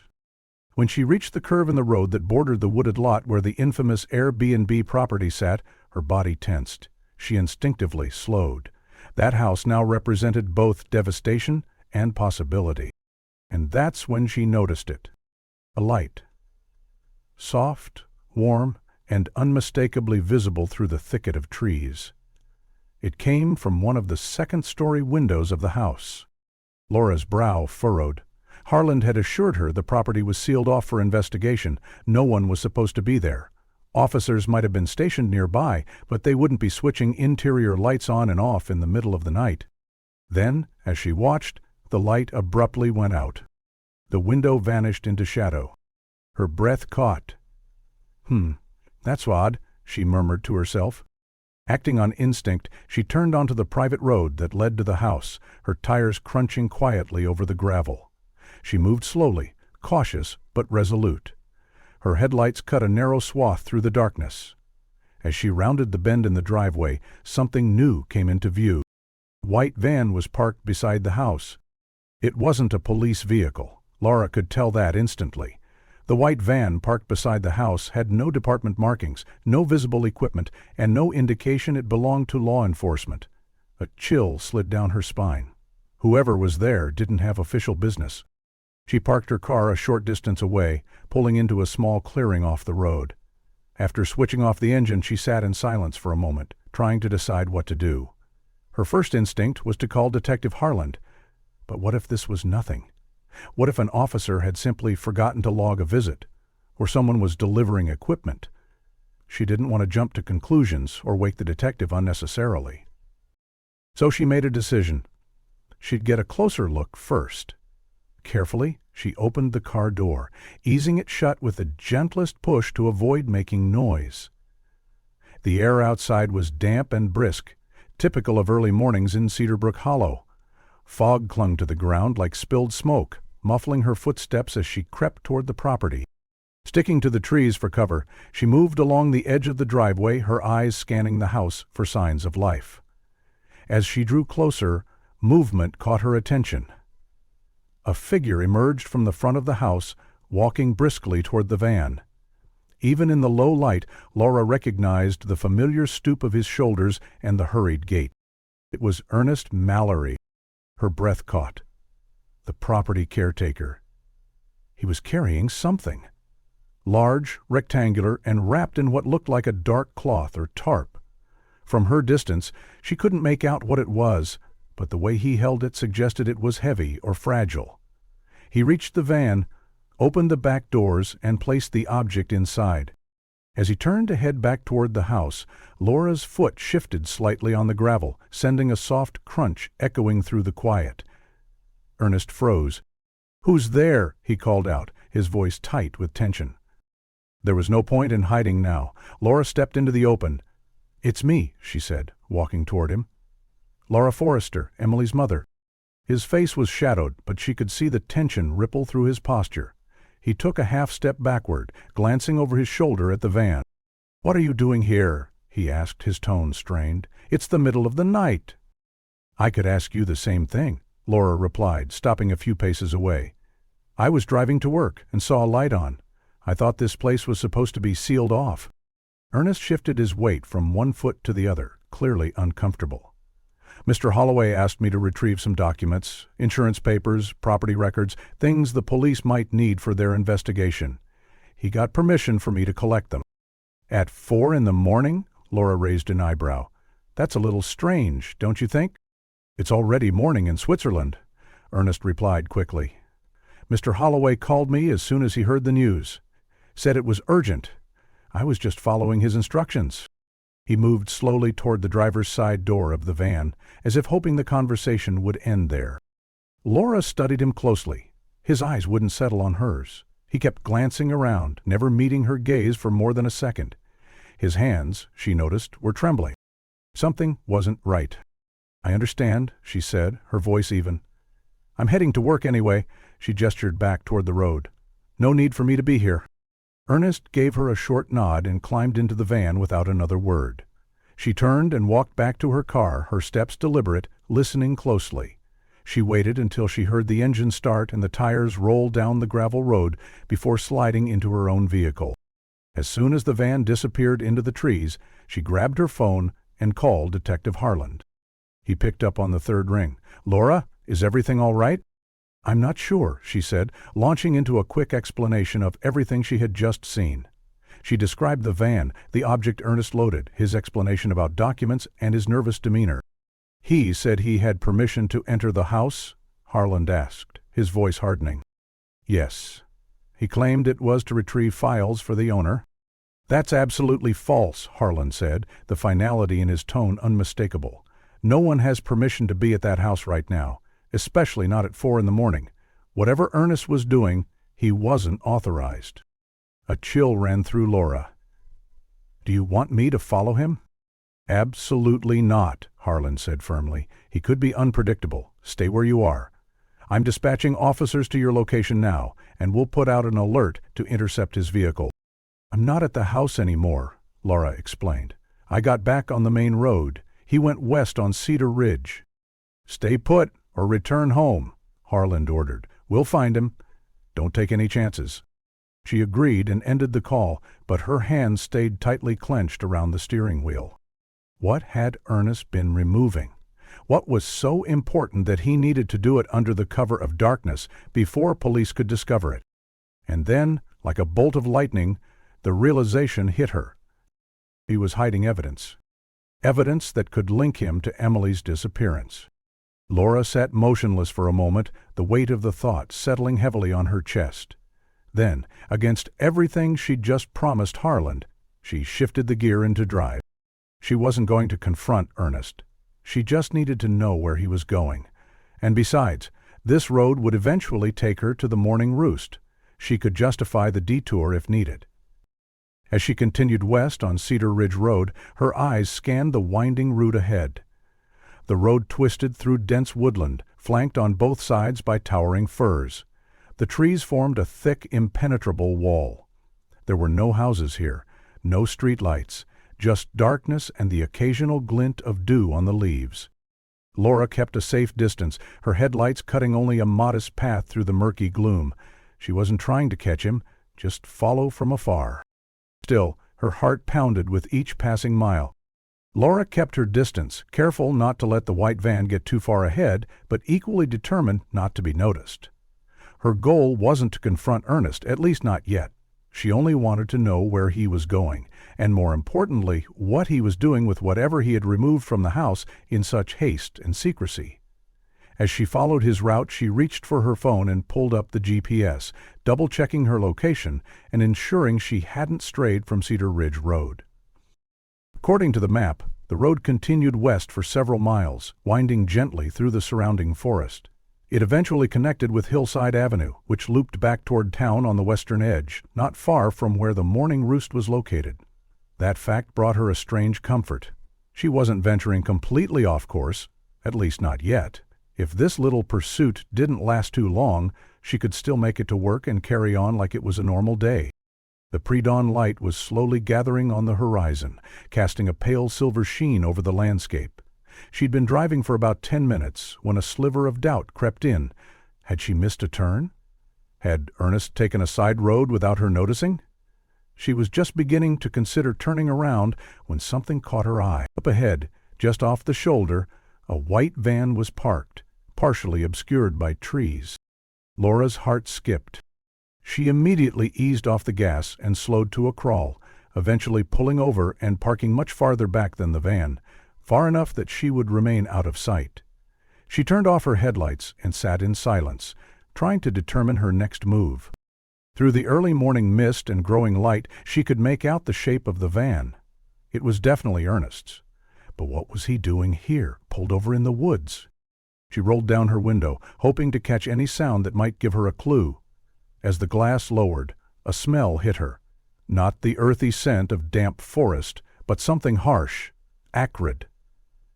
Speaker 1: When she reached the curve in the road that bordered the wooded lot where the infamous Airbnb property sat, her body tensed. She instinctively slowed. That house now represented both devastation and possibility. And that's when she noticed it. A light. Soft, warm, and unmistakably visible through the thicket of trees. It came from one of the second-story windows of the house. Laura's brow furrowed. Harland had assured her the property was sealed off for investigation. No one was supposed to be there. Officers might have been stationed nearby, but they wouldn't be switching interior lights on and off in the middle of the night. Then, as she watched, the light abruptly went out. The window vanished into shadow. Her breath caught. That's odd," she murmured to herself. Acting on instinct, she turned onto the private road that led to the house, her tires crunching quietly over the gravel. She moved slowly, cautious but resolute. Her headlights cut a narrow swath through the darkness. As she rounded the bend in the driveway, something new came into view. A white van was parked beside the house. It wasn't a police vehicle. Laura could tell that instantly. The white van parked beside the house had no department markings, no visible equipment, and no indication it belonged to law enforcement. A chill slid down her spine. Whoever was there didn't have official business. She parked her car a short distance away, pulling into a small clearing off the road. After switching off the engine, she sat in silence for a moment, trying to decide what to do. Her first instinct was to call Detective Harland. But what if this was nothing? What if an officer had simply forgotten to log a visit, or someone was delivering equipment? She didn't want to jump to conclusions or wake the detective unnecessarily. So she made a decision. She'd get a closer look first. Carefully, she opened the car door, easing it shut with the gentlest push to avoid making noise. The air outside was damp and brisk, typical of early mornings in Cedar Brook Hollow. Fog clung to the ground like spilled smoke, muffling her footsteps as she crept toward the property. Sticking to the trees for cover, she moved along the edge of the driveway, her eyes scanning the house for signs of life. As she drew closer, movement caught her attention. A figure emerged from the front of the house, walking briskly toward the van. Even in the low light, Laura recognized the familiar stoop of his shoulders and the hurried gait. It was Ernest Mallory. Her breath caught. The property caretaker. He was carrying something. Large, rectangular, and wrapped in what looked like a dark cloth or tarp. From her distance, she couldn't make out what it was, but the way he held it suggested it was heavy or fragile. He reached the van, opened the back doors, and placed the object inside. As he turned to head back toward the house, Laura's foot shifted slightly on the gravel, sending a soft crunch echoing through the quiet. Ernest froze. "Who's there?" he called out, his voice tight with tension. There was no point in hiding now. Laura stepped into the open. "It's me," she said, walking toward him. "Laura Forrester, Emily's mother." His face was shadowed, but she could see the tension ripple through his posture. He took a half-step backward, glancing over his shoulder at the van. "What are you doing here?" he asked, his tone strained. "It's the middle of the night." "I could ask you the same thing," Laura replied, stopping a few paces away. "I was driving to work and saw a light on. I thought this place was supposed to be sealed off." Ernest shifted his weight from one foot to the other, clearly uncomfortable. "Mr. Holloway asked me to retrieve some documents, insurance papers, property records, things the police might need for their investigation. He got permission for me to collect them." "At 4 in the morning?" Laura raised an eyebrow. "That's a little strange, don't you think?" "It's already morning in Switzerland," Ernest replied quickly. "Mr. Holloway called me as soon as he heard the news. Said it was urgent. I was just following his instructions." He moved slowly toward the driver's side door of the van, as if hoping the conversation would end there. Laura studied him closely. His eyes wouldn't settle on hers. He kept glancing around, never meeting her gaze for more than a second. His hands, she noticed, were trembling. Something wasn't right. "I understand," she said, her voice even. "I'm heading to work anyway." She gestured back toward the road. "No need for me to be here." Ernest gave her a short nod and climbed into the van without another word. She turned and walked back to her car, her steps deliberate, listening closely. She waited until she heard the engine start and the tires roll down the gravel road before sliding into her own vehicle. As soon as the van disappeared into the trees, she grabbed her phone and called Detective Harland. He picked up on the third ring. "Laura, is everything all right?" "I'm not sure," she said, launching into a quick explanation of everything she had just seen. She described the van, the object Ernest loaded, his explanation about documents, and his nervous demeanor. "He said he had permission to enter the house?" Harland asked, his voice hardening. "Yes. He claimed it was to retrieve files for the owner." "That's absolutely false," Harland said, the finality in his tone unmistakable. "No one has permission to be at that house right now, especially not at 4 in the morning. Whatever Ernest was doing, he wasn't authorized." A chill ran through Laura. "Do you want me to follow him?" "Absolutely not," Harland said firmly. "He could be unpredictable. Stay where you are. I'm dispatching officers to your location now, and we'll put out an alert to intercept his vehicle." "I'm not at the house anymore," Laura explained. "I got back on the main road. He went west on Cedar Ridge." "Stay put or return home," Harland ordered. "We'll find him. Don't take any chances." She agreed and ended the call, but her hands stayed tightly clenched around the steering wheel. What had Ernest been removing? What was so important that he needed to do it under the cover of darkness before police could discover it? And then, like a bolt of lightning, the realization hit her. He was hiding evidence. Evidence that could link him to Emily's disappearance. Laura sat motionless for a moment, the weight of the thought settling heavily on her chest. Then, against everything she'd just promised Harland, she shifted the gear into drive. She wasn't going to confront Ernest. She just needed to know where he was going. And besides, this road would eventually take her to the morning roost. She could justify the detour if needed. As she continued west on Cedar Ridge Road, her eyes scanned the winding route ahead. The road twisted through dense woodland, flanked on both sides by towering firs. The trees formed a thick, impenetrable wall. There were no houses here, no street lights, just darkness and the occasional glint of dew on the leaves. Laura kept a safe distance, her headlights cutting only a modest path through the murky gloom. She wasn't trying to catch him, just follow from afar. Still, her heart pounded with each passing mile. Laura kept her distance, careful not to let the white van get too far ahead, but equally determined not to be noticed. Her goal wasn't to confront Ernest, at least not yet. She only wanted to know where he was going, and more importantly, what he was doing with whatever he had removed from the house in such haste and secrecy. As she followed his route, she reached for her phone and pulled up the GPS, double-checking her location and ensuring she hadn't strayed from Cedar Ridge Road. According to the map, the road continued west for several miles, winding gently through the surrounding forest. It eventually connected with Hillside Avenue, which looped back toward town on the western edge, not far from where the Morning Roost was located. That fact brought her a strange comfort. She wasn't venturing completely off course, at least not yet. If this little pursuit didn't last too long, she could still make it to work and carry on like it was a normal day. The pre-dawn light was slowly gathering on the horizon, casting a pale silver sheen over the landscape. She'd been driving for about 10 minutes when a sliver of doubt crept in. Had she missed a turn? Had Ernest taken a side road without her noticing? She was just beginning to consider turning around when something caught her eye. Up ahead, just off the shoulder, a white van was parked, partially obscured by trees. Laura's heart skipped. She immediately eased off the gas and slowed to a crawl, eventually pulling over and parking much farther back than the van, far enough that she would remain out of sight. She turned off her headlights and sat in silence, trying to determine her next move. Through the early morning mist and growing light, she could make out the shape of the van. It was definitely Ernest's. But what was he doing here, pulled over in the woods? She rolled down her window, hoping to catch any sound that might give her a clue. As the glass lowered, a smell hit her. Not the earthy scent of damp forest, but something harsh, acrid.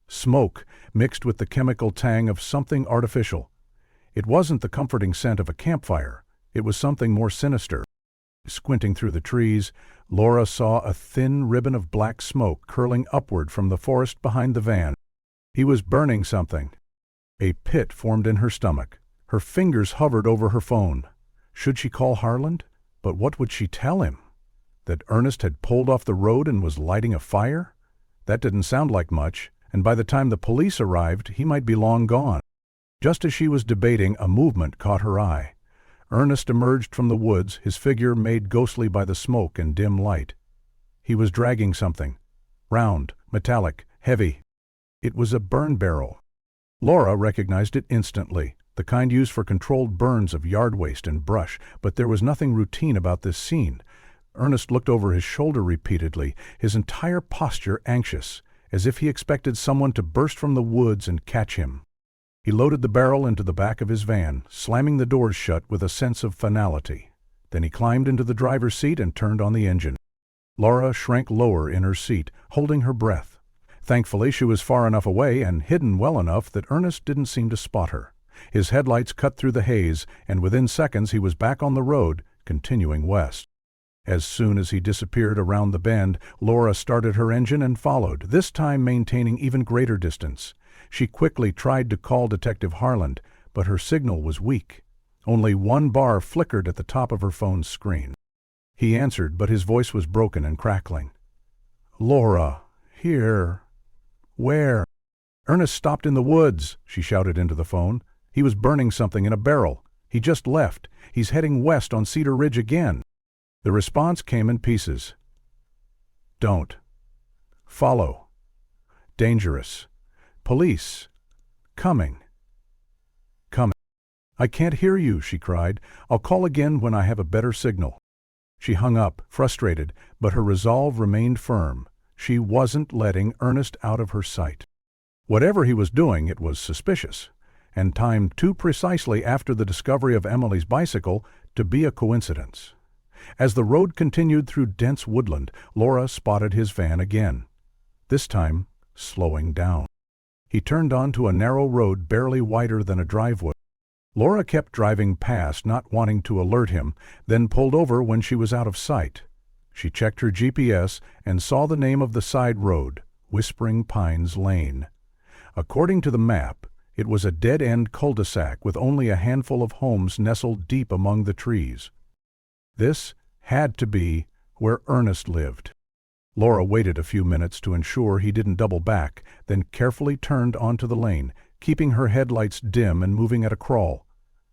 Speaker 1: Smoke mixed with the chemical tang of something artificial. It wasn't the comforting scent of a campfire. It was something more sinister. Squinting through the trees, Laura saw a thin ribbon of black smoke curling upward from the forest behind the van. He was burning something. A pit formed in her stomach. Her fingers hovered over her phone. Should she call Harland? But what would she tell him? That Ernest had pulled off the road and was lighting a fire? That didn't sound like much, and by the time the police arrived, he might be long gone. Just as she was debating, a movement caught her eye. Ernest emerged from the woods, his figure made ghostly by the smoke and dim light. He was dragging something. Round, metallic, heavy. It was a burn barrel. Laura recognized it instantly, the kind used for controlled burns of yard waste and brush, but there was nothing routine about this scene. Ernest looked over his shoulder repeatedly, his entire posture anxious, as if he expected someone to burst from the woods and catch him. He loaded the barrel into the back of his van, slamming the doors shut with a sense of finality. Then he climbed into the driver's seat and turned on the engine. Laura shrank lower in her seat, holding her breath. Thankfully, she was far enough away and hidden well enough that Ernest didn't seem to spot her. His headlights cut through the haze, and within seconds he was back on the road, continuing west. As soon as he disappeared around the bend, Laura started her engine and followed, this time maintaining even greater distance. She quickly tried to call Detective Harland, but her signal was weak. Only one bar flickered at the top of her phone's screen. He answered, but his voice was broken and crackling. "Laura, here. Where?" "Ernest stopped in the woods," she shouted into the phone. "He was burning something in a barrel. He just left. He's heading west on Cedar Ridge again." The response came in pieces. "Don't. Follow. Dangerous. Police. Coming. Coming." "I can't hear you," she cried. "I'll call again when I have a better signal." She hung up, frustrated, but her resolve remained firm. She wasn't letting Ernest out of her sight. Whatever he was doing, it was suspicious, and timed too precisely after the discovery of Emily's bicycle to be a coincidence. As the road continued through dense woodland, Laura spotted his van again, this time slowing down. He turned onto a narrow road barely wider than a driveway. Laura kept driving past, not wanting to alert him, then pulled over when she was out of sight. She checked her GPS and saw the name of the side road, Whispering Pines Lane. According to the map, it was a dead-end cul-de-sac with only a handful of homes nestled deep among the trees. This had to be where Ernest lived. Laura waited a few minutes to ensure he didn't double back, then carefully turned onto the lane, keeping her headlights dim and moving at a crawl.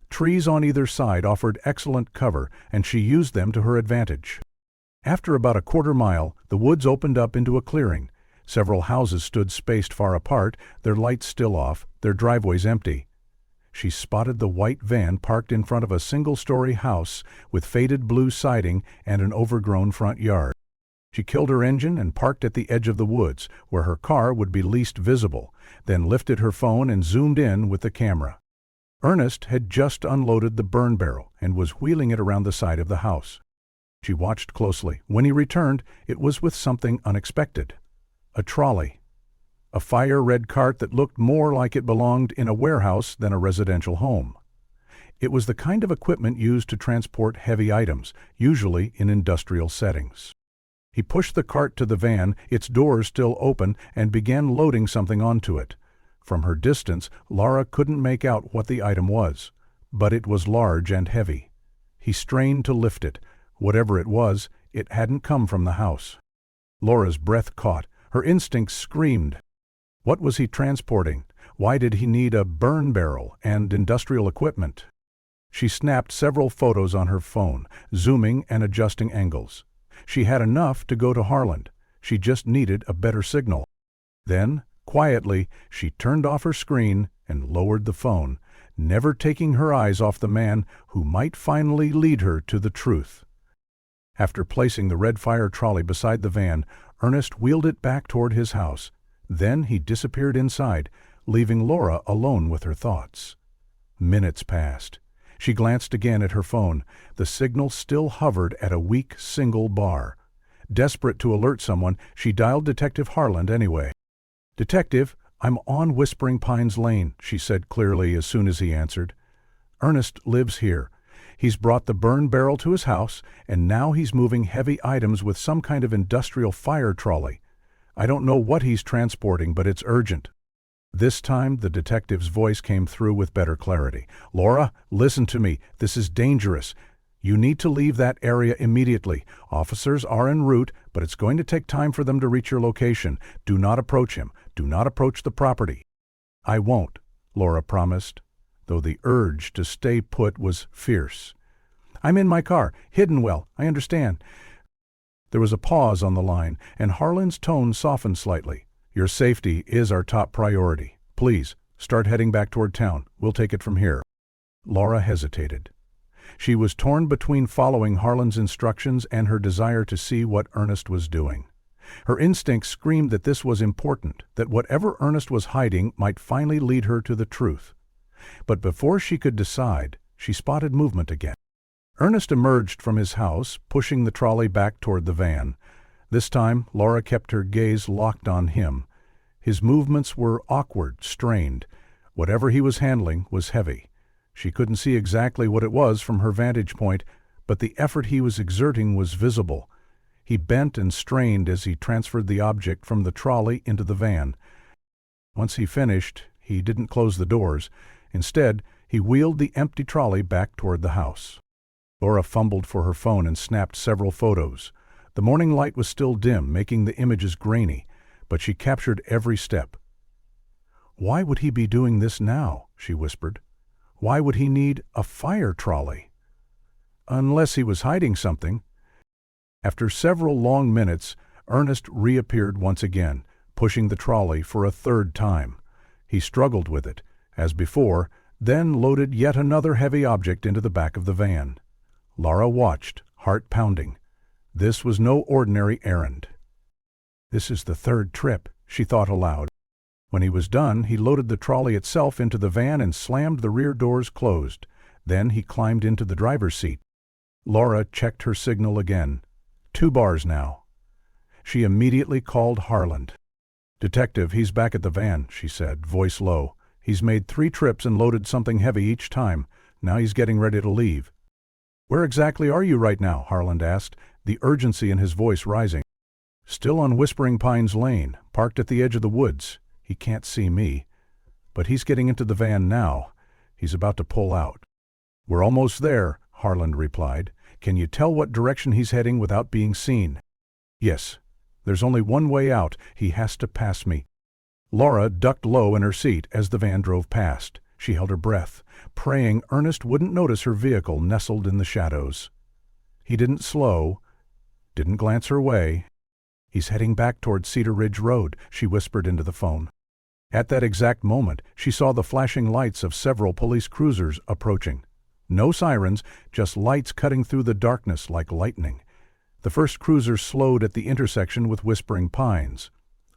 Speaker 1: Trees on either side offered excellent cover, and she used them to her advantage. After about a quarter-mile, the woods opened up into a clearing. Several houses stood spaced far apart, their lights still off, their driveways empty. She spotted the white van parked in front of a single-story house with faded blue siding and an overgrown front yard. She killed her engine and parked at the edge of the woods, where her car would be least visible, then lifted her phone and zoomed in with the camera. Ernest had just unloaded the burn barrel and was wheeling it around the side of the house. She watched closely. When he returned, it was with something unexpected. A trolley. A fire-red cart that looked more like it belonged in a warehouse than a residential home. It was the kind of equipment used to transport heavy items, usually in industrial settings. He pushed the cart to the van, its doors still open, and began loading something onto it. From her distance, Laura couldn't make out what the item was, but it was large and heavy. He strained to lift it. Whatever it was, it hadn't come from the house. Laura's breath caught. Her instincts screamed. What was he transporting? Why did he need a burn barrel and industrial equipment? She snapped several photos on her phone, zooming and adjusting angles. She had enough to go to Harland. She just needed a better signal. Then, quietly, she turned off her screen and lowered the phone, never taking her eyes off the man who might finally lead her to the truth. After placing the red fire trolley beside the van, Ernest wheeled it back toward his house. Then he disappeared inside, leaving Laura alone with her thoughts. Minutes passed. She glanced again at her phone. The signal still hovered at a weak single bar. Desperate to alert someone, she dialed Detective Harland anyway. "Detective, I'm on Whispering Pines Lane," she said clearly as soon as he answered. "Ernest lives here. He's brought the burn barrel to his house, and now he's moving heavy items with some kind of industrial fire trolley. I don't know what he's transporting, but it's urgent." This time, the detective's voice came through with better clarity. "Laura, listen to me. This is dangerous. You need to leave that area immediately. Officers are en route, but it's going to take time for them to reach your location. Do not approach him. Do not approach the property." "I won't," Laura promised, though the urge to stay put was fierce. "I'm in my car, hidden well, I understand." There was a pause on the line, and Harland's tone softened slightly. "Your safety is our top priority. Please, start heading back toward town. We'll take it from here." Laura hesitated. She was torn between following Harland's instructions and her desire to see what Ernest was doing. Her instinct screamed that this was important, that whatever Ernest was hiding might finally lead her to the truth. But before she could decide, she spotted movement again. Ernest emerged from his house, pushing the trolley back toward the van. This time, Laura kept her gaze locked on him. His movements were awkward, strained. Whatever he was handling was heavy. She couldn't see exactly what it was from her vantage point, but the effort he was exerting was visible. He bent and strained as he transferred the object from the trolley into the van. Once he finished, he didn't close the doors. Instead, he wheeled the empty trolley back toward the house. Laura fumbled for her phone and snapped several photos. The morning light was still dim, making the images grainy, but she captured every step. "Why would he be doing this now?" she whispered. "Why would he need a fire trolley? Unless he was hiding something." After several long minutes, Ernest reappeared once again, pushing the trolley for a third time. He struggled with it, as before, then loaded yet another heavy object into the back of the van. Laura watched, heart pounding. This was no ordinary errand. "This is the third trip," she thought aloud. When he was done, he loaded the trolley itself into the van and slammed the rear doors closed. Then he climbed into the driver's seat. Laura checked her signal again. 2 bars now. She immediately called Harland. "Detective, he's back at the van," she said, voice low. "He's made 3 trips and loaded something heavy each time. Now he's getting ready to leave." "Where exactly are you right now?" Harland asked, the urgency in his voice rising. "Still on Whispering Pines Lane, parked at the edge of the woods. He can't see me. But he's getting into the van now. He's about to pull out." "We're almost there," Harland replied. "Can you tell what direction he's heading without being seen?" "Yes. There's only one way out. He has to pass me." Laura ducked low in her seat as the van drove past. She held her breath, praying Ernest wouldn't notice her vehicle nestled in the shadows. He didn't slow, didn't glance her way. "He's heading back toward Cedar Ridge Road," she whispered into the phone. At that exact moment, she saw the flashing lights of several police cruisers approaching. No sirens, just lights cutting through the darkness like lightning. The first cruiser slowed at the intersection with Whispering Pines.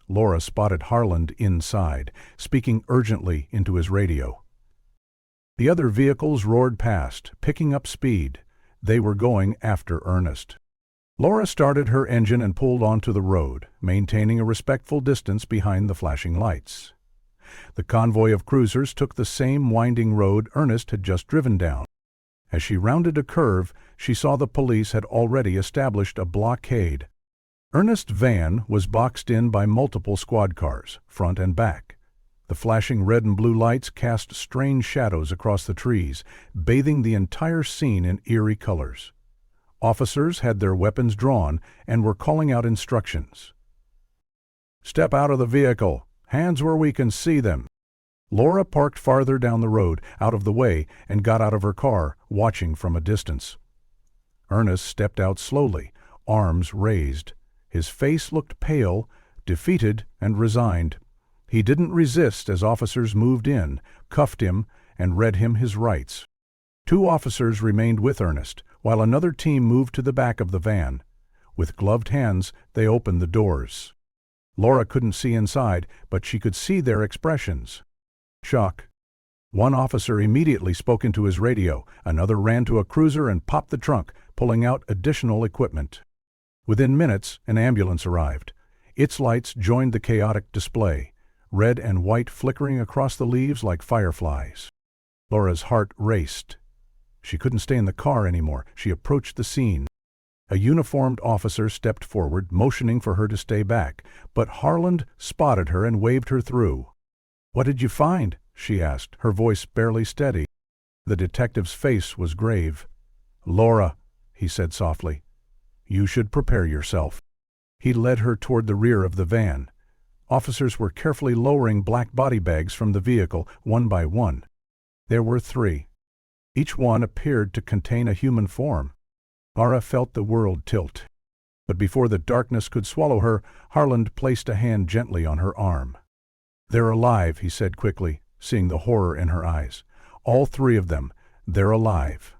Speaker 1: Laura spotted Harland inside, speaking urgently into his radio. The other vehicles roared past, picking up speed. They were going after Ernest. Laura started her engine and pulled onto the road, maintaining a respectful distance behind the flashing lights. The convoy of cruisers took the same winding road Ernest had just driven down. As she rounded a curve, she saw the police had already established a blockade. Ernest's van was boxed in by multiple squad cars, front and back. The flashing red and blue lights cast strange shadows across the trees, bathing the entire scene in eerie colors. Officers had their weapons drawn and were calling out instructions. "Step out of the vehicle. Hands where we can see them." Laura parked farther down the road, out of the way, and got out of her car, watching from a distance. Ernest stepped out slowly, arms raised. His face looked pale, defeated, and resigned. He didn't resist as officers moved in, cuffed him, and read him his rights. 2 officers remained with Ernest, while another team moved to the back of the van. With gloved hands, they opened the doors. Laura couldn't see inside, but she could see their expressions. Shock. One officer immediately spoke into his radio, another ran to a cruiser and popped the trunk, pulling out additional equipment. Within minutes, an ambulance arrived. Its lights joined the chaotic display, red and white flickering across the leaves like fireflies. Laura's heart raced. She couldn't stay in the car anymore. She approached the scene. A uniformed officer stepped forward, motioning for her to stay back, but Harland spotted her and waved her through. "What did you find?" she asked, her voice barely steady. The detective's face was grave. "Laura," he said softly, "you should prepare yourself." He led her toward the rear of the van. Officers were carefully lowering black body bags from the vehicle, one by one. There were 3. Each one appeared to contain a human form. Laura felt the world tilt. But before the darkness could swallow her, Harland placed a hand gently on her arm. "They're alive," he said quickly, seeing the horror in her eyes. "All 3 of them. They're alive."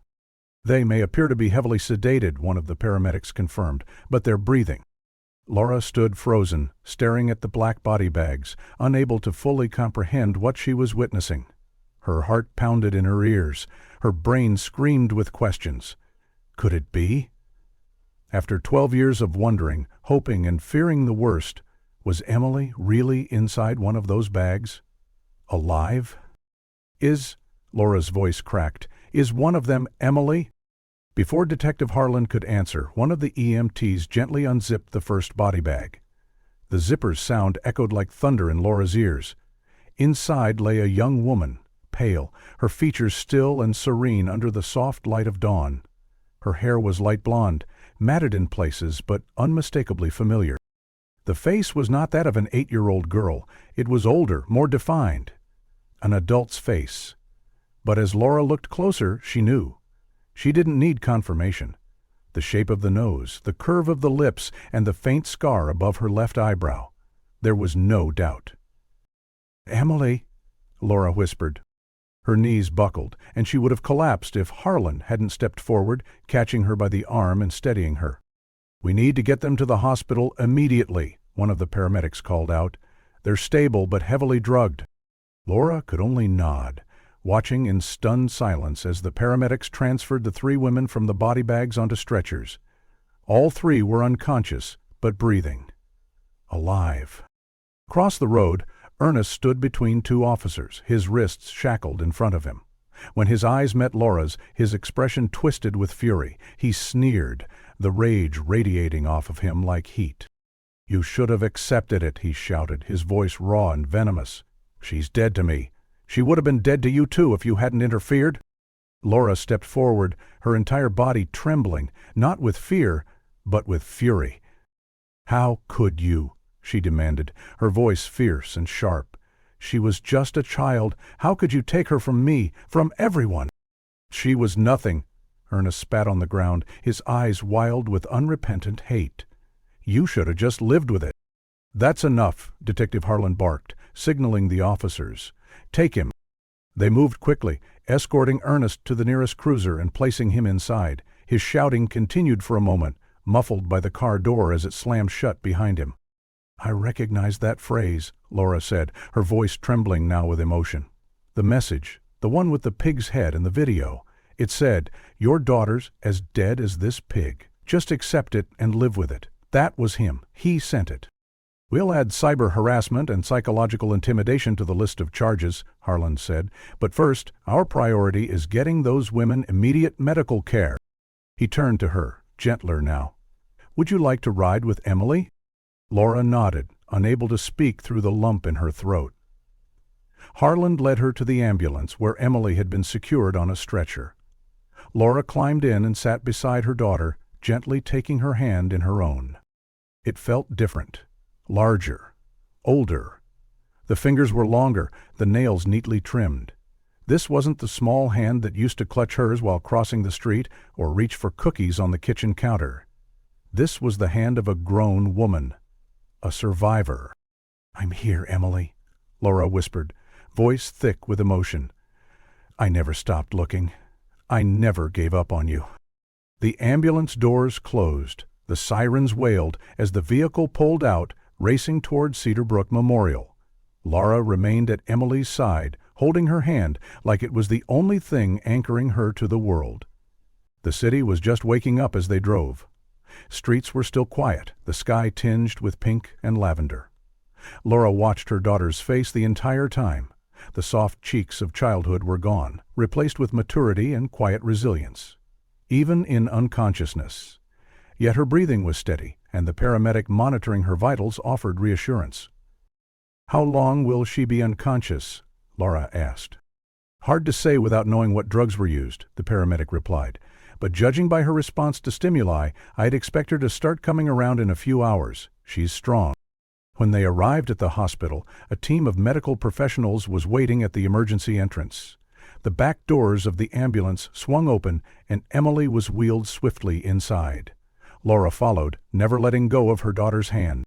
Speaker 1: "They may appear to be heavily sedated," one of the paramedics confirmed, "but they're breathing." Laura stood frozen, staring at the black body bags, unable to fully comprehend what she was witnessing. Her heart pounded in her ears. Her brain screamed with questions. Could it be? After 12 years of wondering, hoping, and fearing the worst, was Emily really inside one of those bags? Alive? Laura's voice cracked, is one of them Emily? Before Detective Harland could answer, one of the EMTs gently unzipped the first body bag. The zipper's sound echoed like thunder in Laura's ears. Inside lay a young woman, pale, her features still and serene under the soft light of dawn. Her hair was light blonde, matted in places, but unmistakably familiar. The face was not that of an 8-year-old girl. It was older, more defined. An adult's face. But as Laura looked closer, she knew. She didn't need confirmation. The shape of the nose, the curve of the lips, and the faint scar above her left eyebrow. There was no doubt. "Emily," Laura whispered. Her knees buckled, and she would have collapsed if Harlan hadn't stepped forward, catching her by the arm and steadying her. "We need to get them to the hospital immediately," one of the paramedics called out. "They're stable but heavily drugged." Laura could only nod, watching in stunned silence as the paramedics transferred the 3 women from the body bags onto stretchers. All 3 were unconscious, but breathing. Alive. Across the road, Ernest stood between 2 officers, his wrists shackled in front of him. When his eyes met Laura's, his expression twisted with fury. He sneered, the rage radiating off of him like heat. "You should have accepted it," he shouted, his voice raw and venomous. "She's dead to me. She would have been dead to you too if you hadn't interfered." Laura stepped forward, her entire body trembling, not with fear, but with fury. "How could you?" she demanded, her voice fierce and sharp. "She was just a child. How could you take her from me, from everyone?" "She was nothing." Ernest spat on the ground, his eyes wild with unrepentant hate. "You should have just lived with it." "That's enough," Detective Harlan barked, signaling the officers. "Take him." They moved quickly, escorting Ernest to the nearest cruiser and placing him inside. His shouting continued for a moment, muffled by the car door as it slammed shut behind him. "I recognize that phrase," Laura said, her voice trembling now with emotion. "The message, the one with the pig's head in the video. It said, "Your daughter's as dead as this pig. Just accept it and live with it." That was him. He sent it. "We'll add cyber harassment and psychological intimidation to the list of charges," Harland said. "But first, our priority is getting those women immediate medical care." He turned to her, gentler now. "Would you like to ride with Emily?" Laura nodded, unable to speak through the lump in her throat. Harland led her to the ambulance where Emily had been secured on a stretcher. Laura climbed in and sat beside her daughter, gently taking her hand in her own. It felt different. Larger, older. The fingers were longer, the nails neatly trimmed. This wasn't the small hand that used to clutch hers while crossing the street or reach for cookies on the kitchen counter. This was the hand of a grown woman, a survivor. "I'm here, Emily," Laura whispered, voice thick with emotion. "I never stopped looking. I never gave up on you." The ambulance doors closed. The sirens wailed as the vehicle pulled out, racing toward Cedar Brook Memorial. Laura remained at Emily's side, holding her hand like it was the only thing anchoring her to the world. The city was just waking up as they drove. Streets were still quiet, the sky tinged with pink and lavender. Laura watched her daughter's face the entire time. The soft cheeks of childhood were gone, replaced with maturity and quiet resilience, even in unconsciousness. Yet her breathing was steady, and the paramedic monitoring her vitals offered reassurance. "How long will she be unconscious?" Laura asked. "Hard to say without knowing what drugs were used," the paramedic replied. "But judging by her response to stimuli, I'd expect her to start coming around in a few hours. She's strong." When they arrived at the hospital, a team of medical professionals was waiting at the emergency entrance. The back doors of the ambulance swung open, and Emily was wheeled swiftly inside. Laura followed, never letting go of her daughter's hand.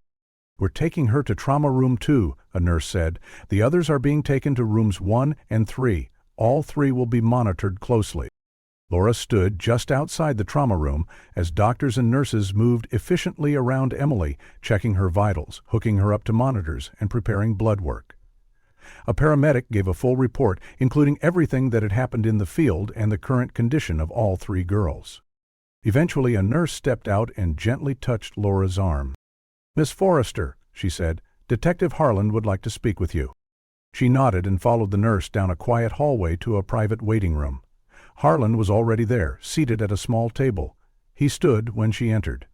Speaker 1: "We're taking her to Trauma Room 2, a nurse said. "The others are being taken to Rooms 1 and 3. All 3 will be monitored closely." Laura stood just outside the trauma room as doctors and nurses moved efficiently around Emily, checking her vitals, hooking her up to monitors, and preparing blood work. A paramedic gave a full report, including everything that had happened in the field and the current condition of all 3 girls. Eventually, a nurse stepped out and gently touched Laura's arm. "Miss Forrester," she said, "Detective Harland would like to speak with you." She nodded and followed the nurse down a quiet hallway to a private waiting room. Harland was already there, seated at a small table. He stood when she entered.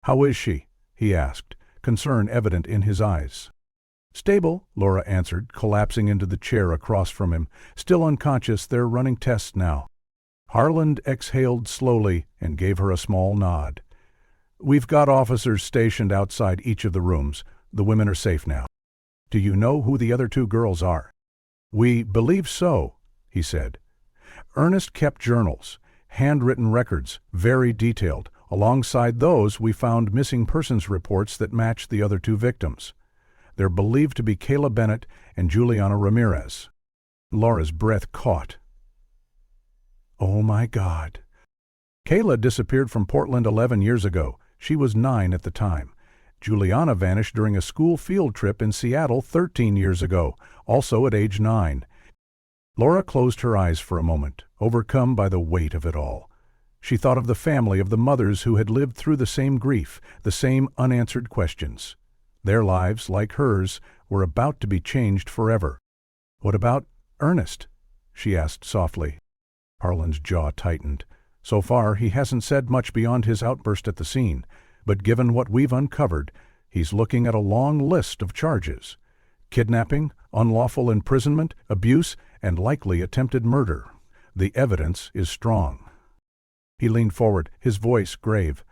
Speaker 1: "How is she?" he asked, concern evident in his eyes. "Stable," Laura answered, collapsing into the chair across from him. "Still unconscious, they're running tests now." Harland exhaled slowly and gave her a small nod. "We've got officers stationed outside each of the rooms. The women are safe now." "Do you know who the other 2 girls are?" "We believe so," he said. Ernest kept journals, handwritten records, very detailed. Alongside those, we found missing persons reports that matched the other 2 victims. They're believed to be Kayla Bennett and Juliana Ramirez. Laura's breath caught. "Oh my God." Kayla disappeared from Portland 11 years ago. She was 9 at the time. Juliana vanished during a school field trip in Seattle 13 years ago, also at age 9. Laura closed her eyes for a moment, overcome by the weight of it all. She thought of the family of the mothers who had lived through the same grief, the same unanswered questions. Their lives, like hers, were about to be changed forever. "What about Ernest?" she asked softly. Harland's jaw tightened. So far, he hasn't said much beyond his outburst at the scene, but given what we've uncovered, he's looking at a long list of charges: kidnapping, unlawful imprisonment, abuse, and likely attempted murder. The evidence is strong. He leaned forward, his voice grave.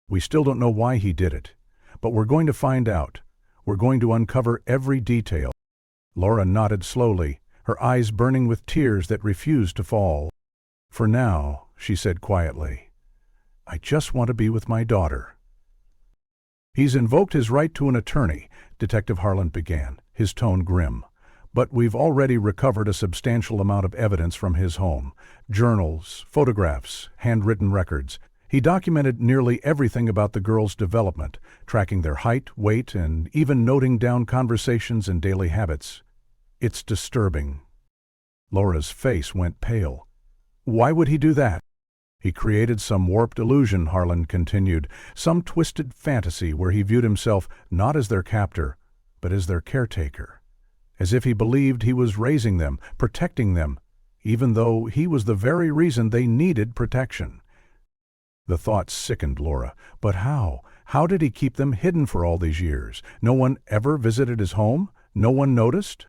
Speaker 1: "We still don't know why he did it, but we're going to find out. We're going to uncover every detail." Laura nodded slowly, her eyes burning with tears that refused to fall. "For now," she said quietly, "I just want to be with my daughter." "He's invoked his right to an attorney," Detective Harland began, his tone grim. "But we've already recovered a substantial amount of evidence from his home. Journals, photographs, handwritten records. He documented nearly everything about the girls' development, tracking their height, weight, and even noting down conversations and daily habits. It's disturbing." Laura's face went pale. Why would he do that? He created some warped illusion, Harlan continued, some twisted fantasy where he viewed himself not as their captor, but as their caretaker. As if he believed he was raising them, protecting them, even though he was the very reason they needed protection. The thought sickened Laura. But how? How did he keep them hidden for all these years? No one ever visited his home? No one noticed?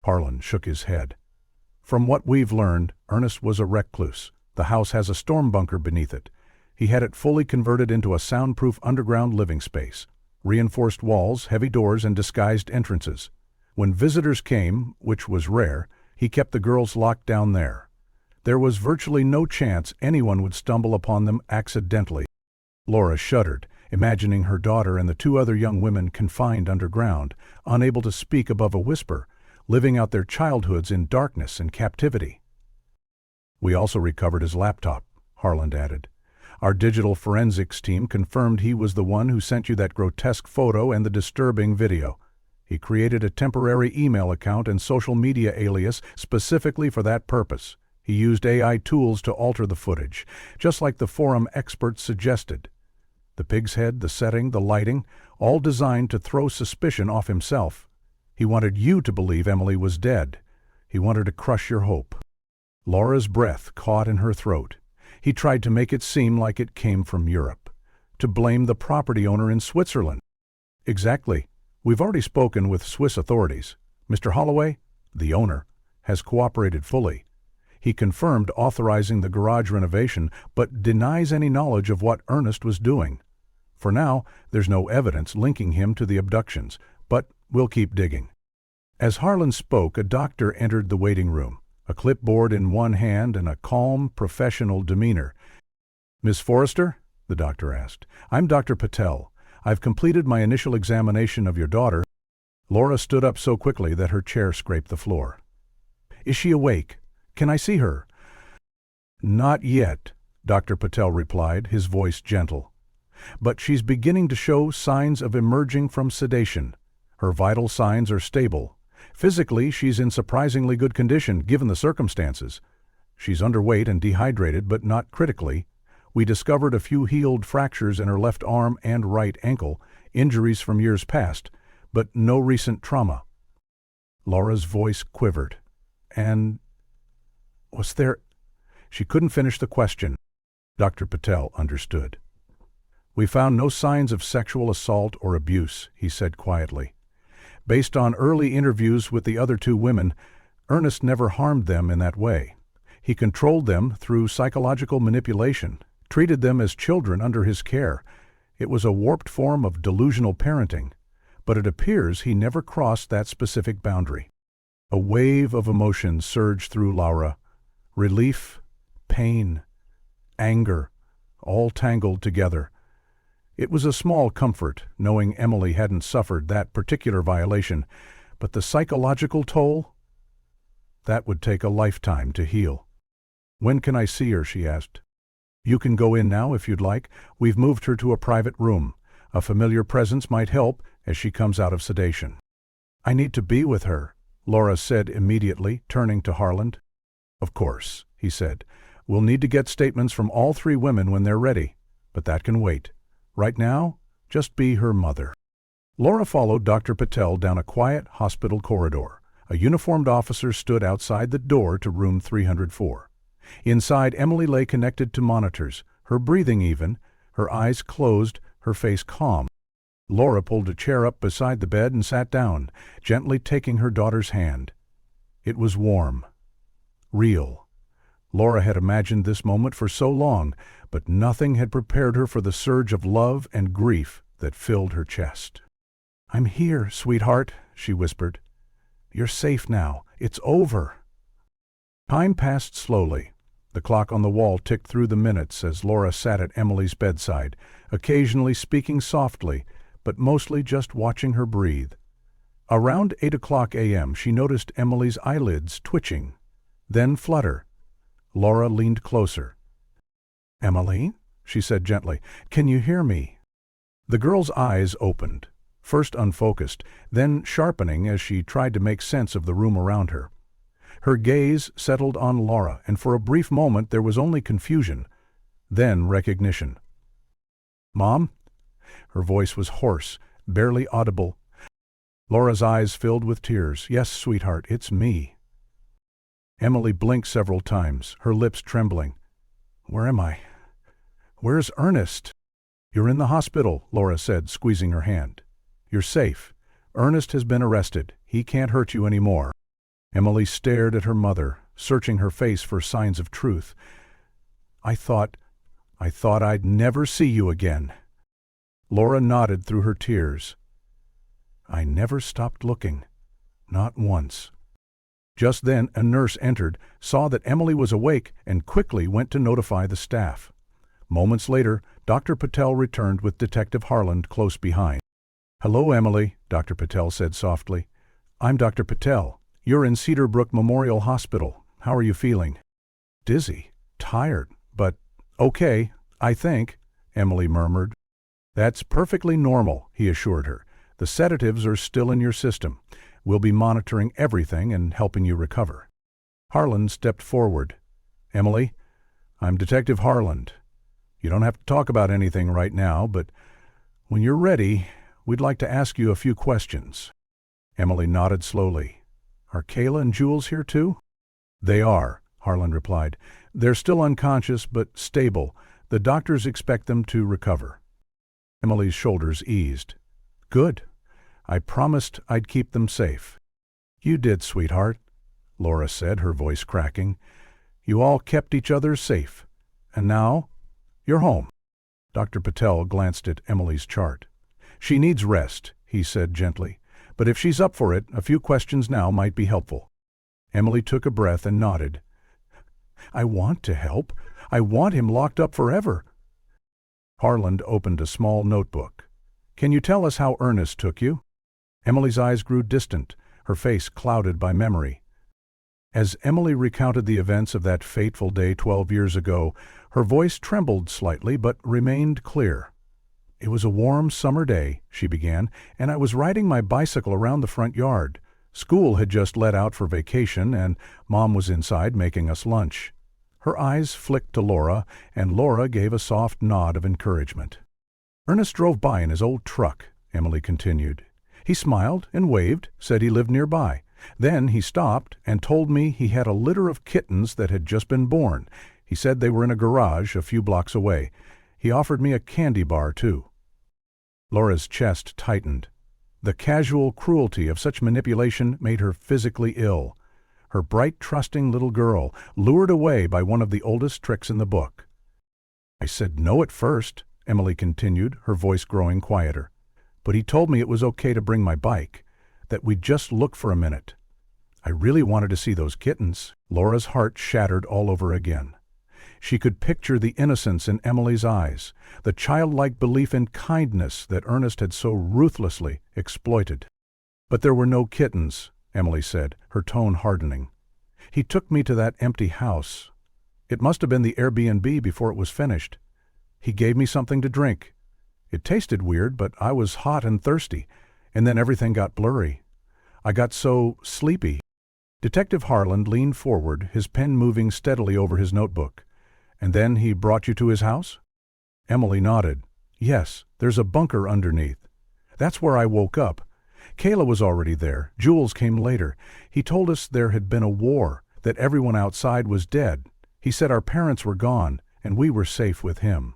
Speaker 1: Harlan shook his head. From what we've learned, Ernest was a recluse. The house has a storm bunker beneath it. He had it fully converted into a soundproof underground living space. Reinforced walls, heavy doors, and disguised entrances. When visitors came, which was rare, he kept the girls locked down there. There was virtually no chance anyone would stumble upon them accidentally. Laura shuddered, imagining her daughter and the two other young women confined underground, unable to speak above a whisper, living out their childhoods in darkness and captivity. We also recovered his laptop, Harlan added. Our digital forensics team confirmed he was the one who sent you that grotesque photo and the disturbing video. He created a temporary email account and social media alias specifically for that purpose. He used AI tools to alter the footage, just like the forum experts suggested. The pig's head, the setting, the lighting, all designed to throw suspicion off himself. He wanted you to believe Emily was dead. He wanted to crush your hope. Laura's breath caught in her throat. He tried to make it seem like it came from Europe, to blame the property owner in Switzerland. Exactly. We've already spoken with Swiss authorities. Mr. Holloway, the owner, has cooperated fully. He confirmed authorizing the garage renovation, but denies any knowledge of what Ernest was doing. For now, there's no evidence linking him to the abductions, but we'll keep digging. As Harlan spoke, a doctor entered the waiting room, a clipboard in one hand and a calm, professional demeanor. Miss Forrester? The doctor asked. I'm Dr. Patel. I've completed my initial examination of your daughter. Laura stood up so quickly that her chair scraped the floor. Is she awake? Can I see her? Not yet, Dr. Patel replied, his voice gentle. But she's beginning to show signs of emerging from sedation. Her vital signs are stable. Physically, she's in surprisingly good condition, given the circumstances. She's underweight and dehydrated, but not critically. We discovered a few healed fractures in her left arm and right ankle, injuries from years past, but no recent trauma. Laura's voice quivered. And was there... She couldn't finish the question. Dr. Patel understood. We found no signs of sexual assault or abuse, he said quietly. Based on early interviews with the other two women, Ernest never harmed them in that way. He controlled them through psychological manipulation, treated them as children under his care. It was a warped form of delusional parenting, but it appears he never crossed that specific boundary. A wave of emotion surged through Laura. Relief, pain, anger, all tangled together. It was a small comfort, knowing Emily hadn't suffered that particular violation, but the psychological toll? That would take a lifetime to heal. When can I see her? She asked. You can go in now if you'd like. We've moved her to a private room. A familiar presence might help as she comes out of sedation. I need to be with her, Laura said immediately, turning to Harlan. Of course, he said. We'll need to get statements from all three women when they're ready, but that can wait. Right now, just be her mother. Laura followed Dr. Patel down a quiet hospital corridor. A uniformed officer stood outside the door to room 304. Inside, Emily lay connected to monitors, her breathing even, her eyes closed, her face calm. Laura pulled a chair up beside the bed and sat down, gently taking her daughter's hand. It was warm. Real. Laura had imagined this moment for so long, but nothing had prepared her for the surge of love and grief that filled her chest. I'm here, sweetheart, she whispered. You're safe now. It's over. Time passed slowly. The clock on the wall ticked through the minutes as Laura sat at Emily's bedside, occasionally speaking softly, but mostly just watching her breathe. Around 8:00 a.m. she noticed Emily's eyelids twitching, then flutter. Laura leaned closer. Emily, she said gently, can you hear me? The girl's eyes opened, first unfocused, then sharpening as she tried to make sense of the room around her. Her gaze settled on Laura, and for a brief moment there was only confusion, then recognition. "Mom?" Her voice was hoarse, barely audible. Laura's eyes filled with tears. "Yes, sweetheart, it's me." Emily blinked several times, her lips trembling. "Where am I? Where's Ernest?" "You're in the hospital," Laura said, squeezing her hand. "You're safe. Ernest has been arrested. He can't hurt you anymore." Emily stared at her mother, searching her face for signs of truth. I thought I'd never see you again." Laura nodded through her tears. "I never stopped looking. Not once." Just then a nurse entered, saw that Emily was awake, and quickly went to notify the staff. Moments later, Dr. Patel returned with Detective Harland close behind. "Hello, Emily," Dr. Patel said softly. "I'm Dr. Patel. You're in Cedar Brook Memorial Hospital. How are you feeling?" "Dizzy, tired, but okay, I think," Emily murmured. "That's perfectly normal," he assured her. "The sedatives are still in your system. We'll be monitoring everything and helping you recover." Harland stepped forward. "Emily, I'm Detective Harland. You don't have to talk about anything right now, but when you're ready, we'd like to ask you a few questions." Emily nodded slowly. "Are Kayla and Jules here too?" "They are," Harland replied. "They're still unconscious but stable. The doctors expect them to recover." Emily's shoulders eased. "Good. I promised I'd keep them safe." "You did, sweetheart," Laura said, her voice cracking. "You all kept each other safe. And now, you're home." Dr. Patel glanced at Emily's chart. "She needs rest," he said gently. "But if she's up for it, a few questions now might be helpful." Emily took a breath and nodded. "I want to help. I want him locked up forever." Harland opened a small notebook. "Can you tell us how Ernest took you?" Emily's eyes grew distant, her face clouded by memory. As Emily recounted the events of that fateful day 12 years ago, her voice trembled slightly but remained clear. "It was a warm summer day," she began, "and I was riding my bicycle around the front yard. School had just let out for vacation, and Mom was inside making us lunch." Her eyes flicked to Laura, and Laura gave a soft nod of encouragement. "Ernest drove by in his old truck," Emily continued. "He smiled and waved, said he lived nearby. Then he stopped and told me he had a litter of kittens that had just been born. He said they were in a garage a few blocks away. He offered me a candy bar, too." Laura's chest tightened. The casual cruelty of such manipulation made her physically ill. Her bright, trusting little girl, lured away by one of the oldest tricks in the book. "I said no at first," Emily continued, her voice growing quieter. "But he told me it was okay to bring my bike, that we'd just look for a minute. I really wanted to see those kittens." Laura's heart shattered all over again. She could picture the innocence in Emily's eyes, the childlike belief in kindness that Ernest had so ruthlessly exploited. "But there were no kittens," Emily said, her tone hardening. "He took me to that empty house. It must have been the Airbnb before it was finished. He gave me something to drink. It tasted weird, but I was hot and thirsty, and then everything got blurry. I got so sleepy." Detective Harland leaned forward, his pen moving steadily over his notebook. "And then he brought you to his house?" Emily nodded. "Yes, there's a bunker underneath. That's where I woke up. Kayla was already there. Jules came later. He told us there had been a war, that everyone outside was dead. He said our parents were gone, and we were safe with him."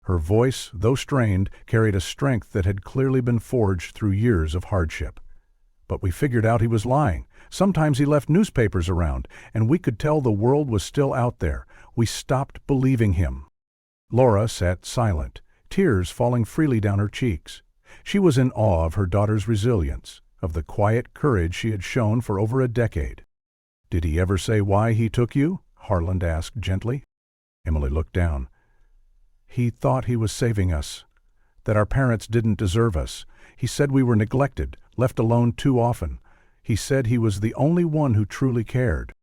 Speaker 1: Her voice, though strained, carried a strength that had clearly been forged through years of hardship. "But we figured out he was lying. Sometimes he left newspapers around, and we could tell the world was still out there. We stopped believing him." Laura sat silent, tears falling freely down her cheeks. She was in awe of her daughter's resilience, of the quiet courage she had shown for over a decade. "Did he ever say why he took you?" Harland asked gently. Emily looked down. "He thought he was saving us, that our parents didn't deserve us. He said we were neglected, left alone too often. He said he was the only one who truly cared."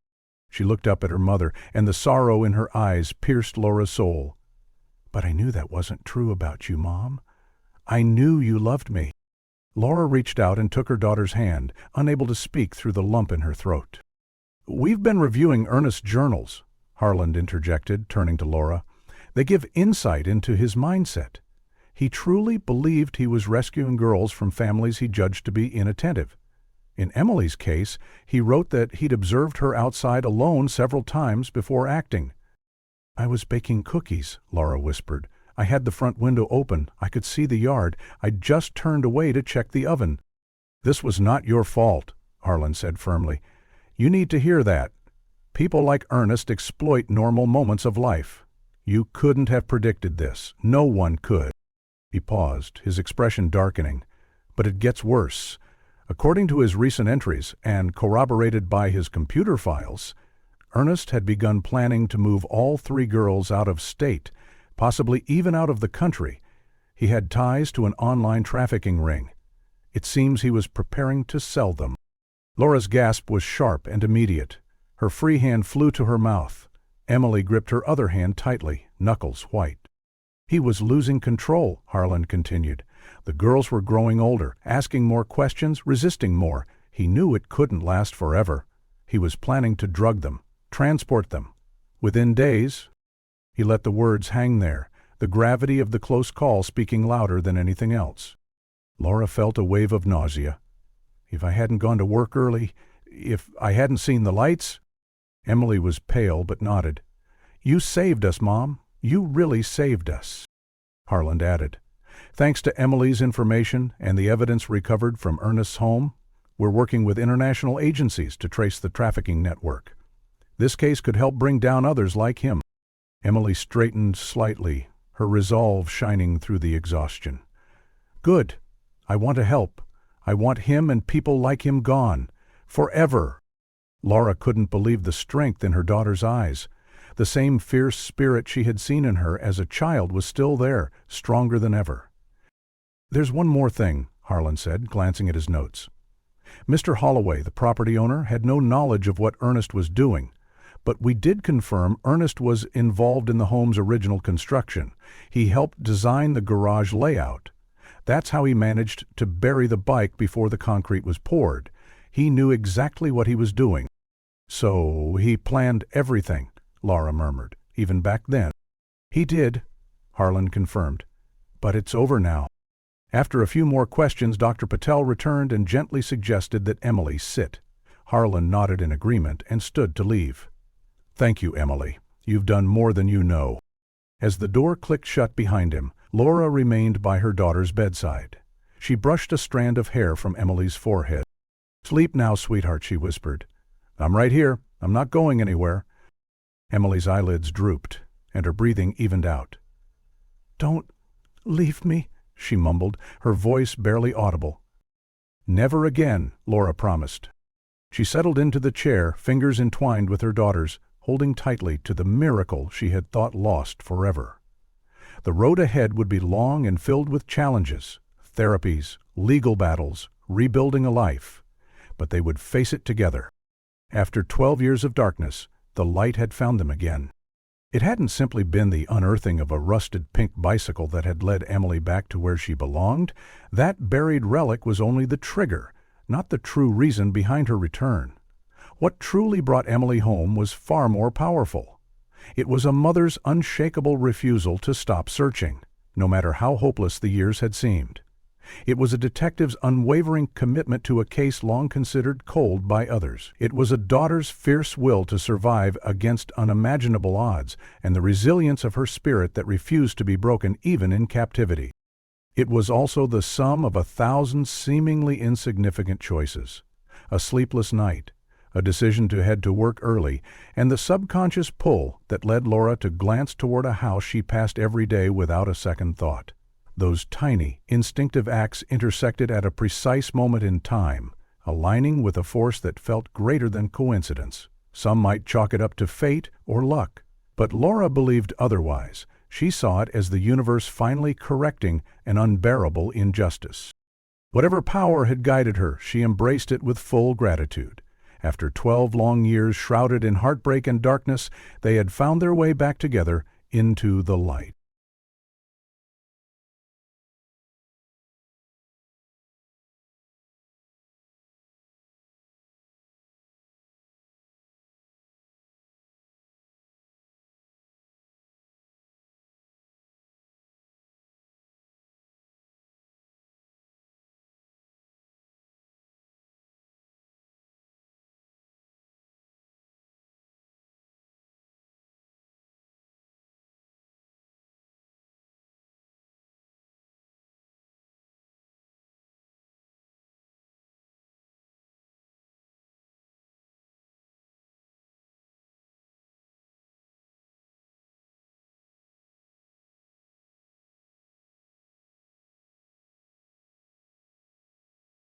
Speaker 1: She looked up at her mother, and the sorrow in her eyes pierced Laura's soul. "But I knew that wasn't true about you, Mom. I knew you loved me." Laura reached out and took her daughter's hand, unable to speak through the lump in her throat. "We've been reviewing Ernest's journals," Harland interjected, turning to Laura. "They give insight into his mindset. He truly believed he was rescuing girls from families he judged to be inattentive. In Emily's case, he wrote that he'd observed her outside alone several times before acting." "I was baking cookies," Laura whispered. "I had the front window open. I could see the yard. I just turned away to check the oven." "This was not your fault," Harlan said firmly. "You need to hear that. People like Ernest exploit normal moments of life. You couldn't have predicted this. No one could." He paused, his expression darkening. "But it gets worse. According to his recent entries, and corroborated by his computer files, Ernest had begun planning to move all 3 girls out of state, possibly even out of the country. He had ties to an online trafficking ring. It seems he was preparing to sell them." Laura's gasp was sharp and immediate. Her free hand flew to her mouth. Emily gripped her other hand tightly, knuckles white. "He was losing control," Harlan continued. "The girls were growing older, asking more questions, resisting more. He knew it couldn't last forever. He was planning to drug them, transport them. Within days—" He let the words hang there, the gravity of the close call speaking louder than anything else. Laura felt a wave of nausea. "If I hadn't gone to work early, if I hadn't seen the lights—" Emily was pale but nodded. "You saved us, Mom. You really saved us," Harland added. "Thanks to Emily's information and the evidence recovered from Ernest's home, we're working with international agencies to trace the trafficking network. This case could help bring down others like him." Emily straightened slightly, her resolve shining through the exhaustion. "Good. I want to help. I want him and people like him gone. Forever." Laura couldn't believe the strength in her daughter's eyes. The same fierce spirit she had seen in her as a child was still there, stronger than ever. "There's one more thing," Harlan said, glancing at his notes. "Mr. Holloway, the property owner, had no knowledge of what Ernest was doing, but we did confirm Ernest was involved in the home's original construction. He helped design the garage layout. That's how he managed to bury the bike before the concrete was poured. He knew exactly what he was doing." "So he planned everything," Laura murmured, "even back then." "He did," Harlan confirmed. "But it's over now." After a few more questions, Dr. Patel returned and gently suggested that Emily sit. Harlan nodded in agreement and stood to leave. "Thank you, Emily. You've done more than you know." As the door clicked shut behind him, Laura remained by her daughter's bedside. She brushed a strand of hair from Emily's forehead. "Sleep now, sweetheart," she whispered. "I'm right here. I'm not going anywhere." Emily's eyelids drooped, and her breathing evened out. "Don't leave me," she mumbled, her voice barely audible. "Never again," Laura promised. She settled into the chair, fingers entwined with her daughter's, holding tightly to the miracle she had thought lost forever. The road ahead would be long and filled with challenges, therapies, legal battles, rebuilding a life, but they would face it together. After 12 years of darkness, the light had found them again. It hadn't simply been the unearthing of a rusted pink bicycle that had led Emily back to where she belonged. That buried relic was only the trigger, not the true reason behind her return. What truly brought Emily home was far more powerful. It was a mother's unshakable refusal to stop searching, no matter how hopeless the years had seemed. It was a detective's unwavering commitment to a case long considered cold by others. It was a daughter's fierce will to survive against unimaginable odds, and the resilience of her spirit that refused to be broken even in captivity. It was also the sum of 1,000 seemingly insignificant choices. A sleepless night, a decision to head to work early, and the subconscious pull that led Laura to glance toward a house she passed every day without a second thought. Those tiny, instinctive acts intersected at a precise moment in time, aligning with a force that felt greater than coincidence. Some might chalk it up to fate or luck, but Laura believed otherwise. She saw it as the universe finally correcting an unbearable injustice. Whatever power had guided her, she embraced it with full gratitude. After 12 long years shrouded in heartbreak and darkness, they had found their way back together into the light.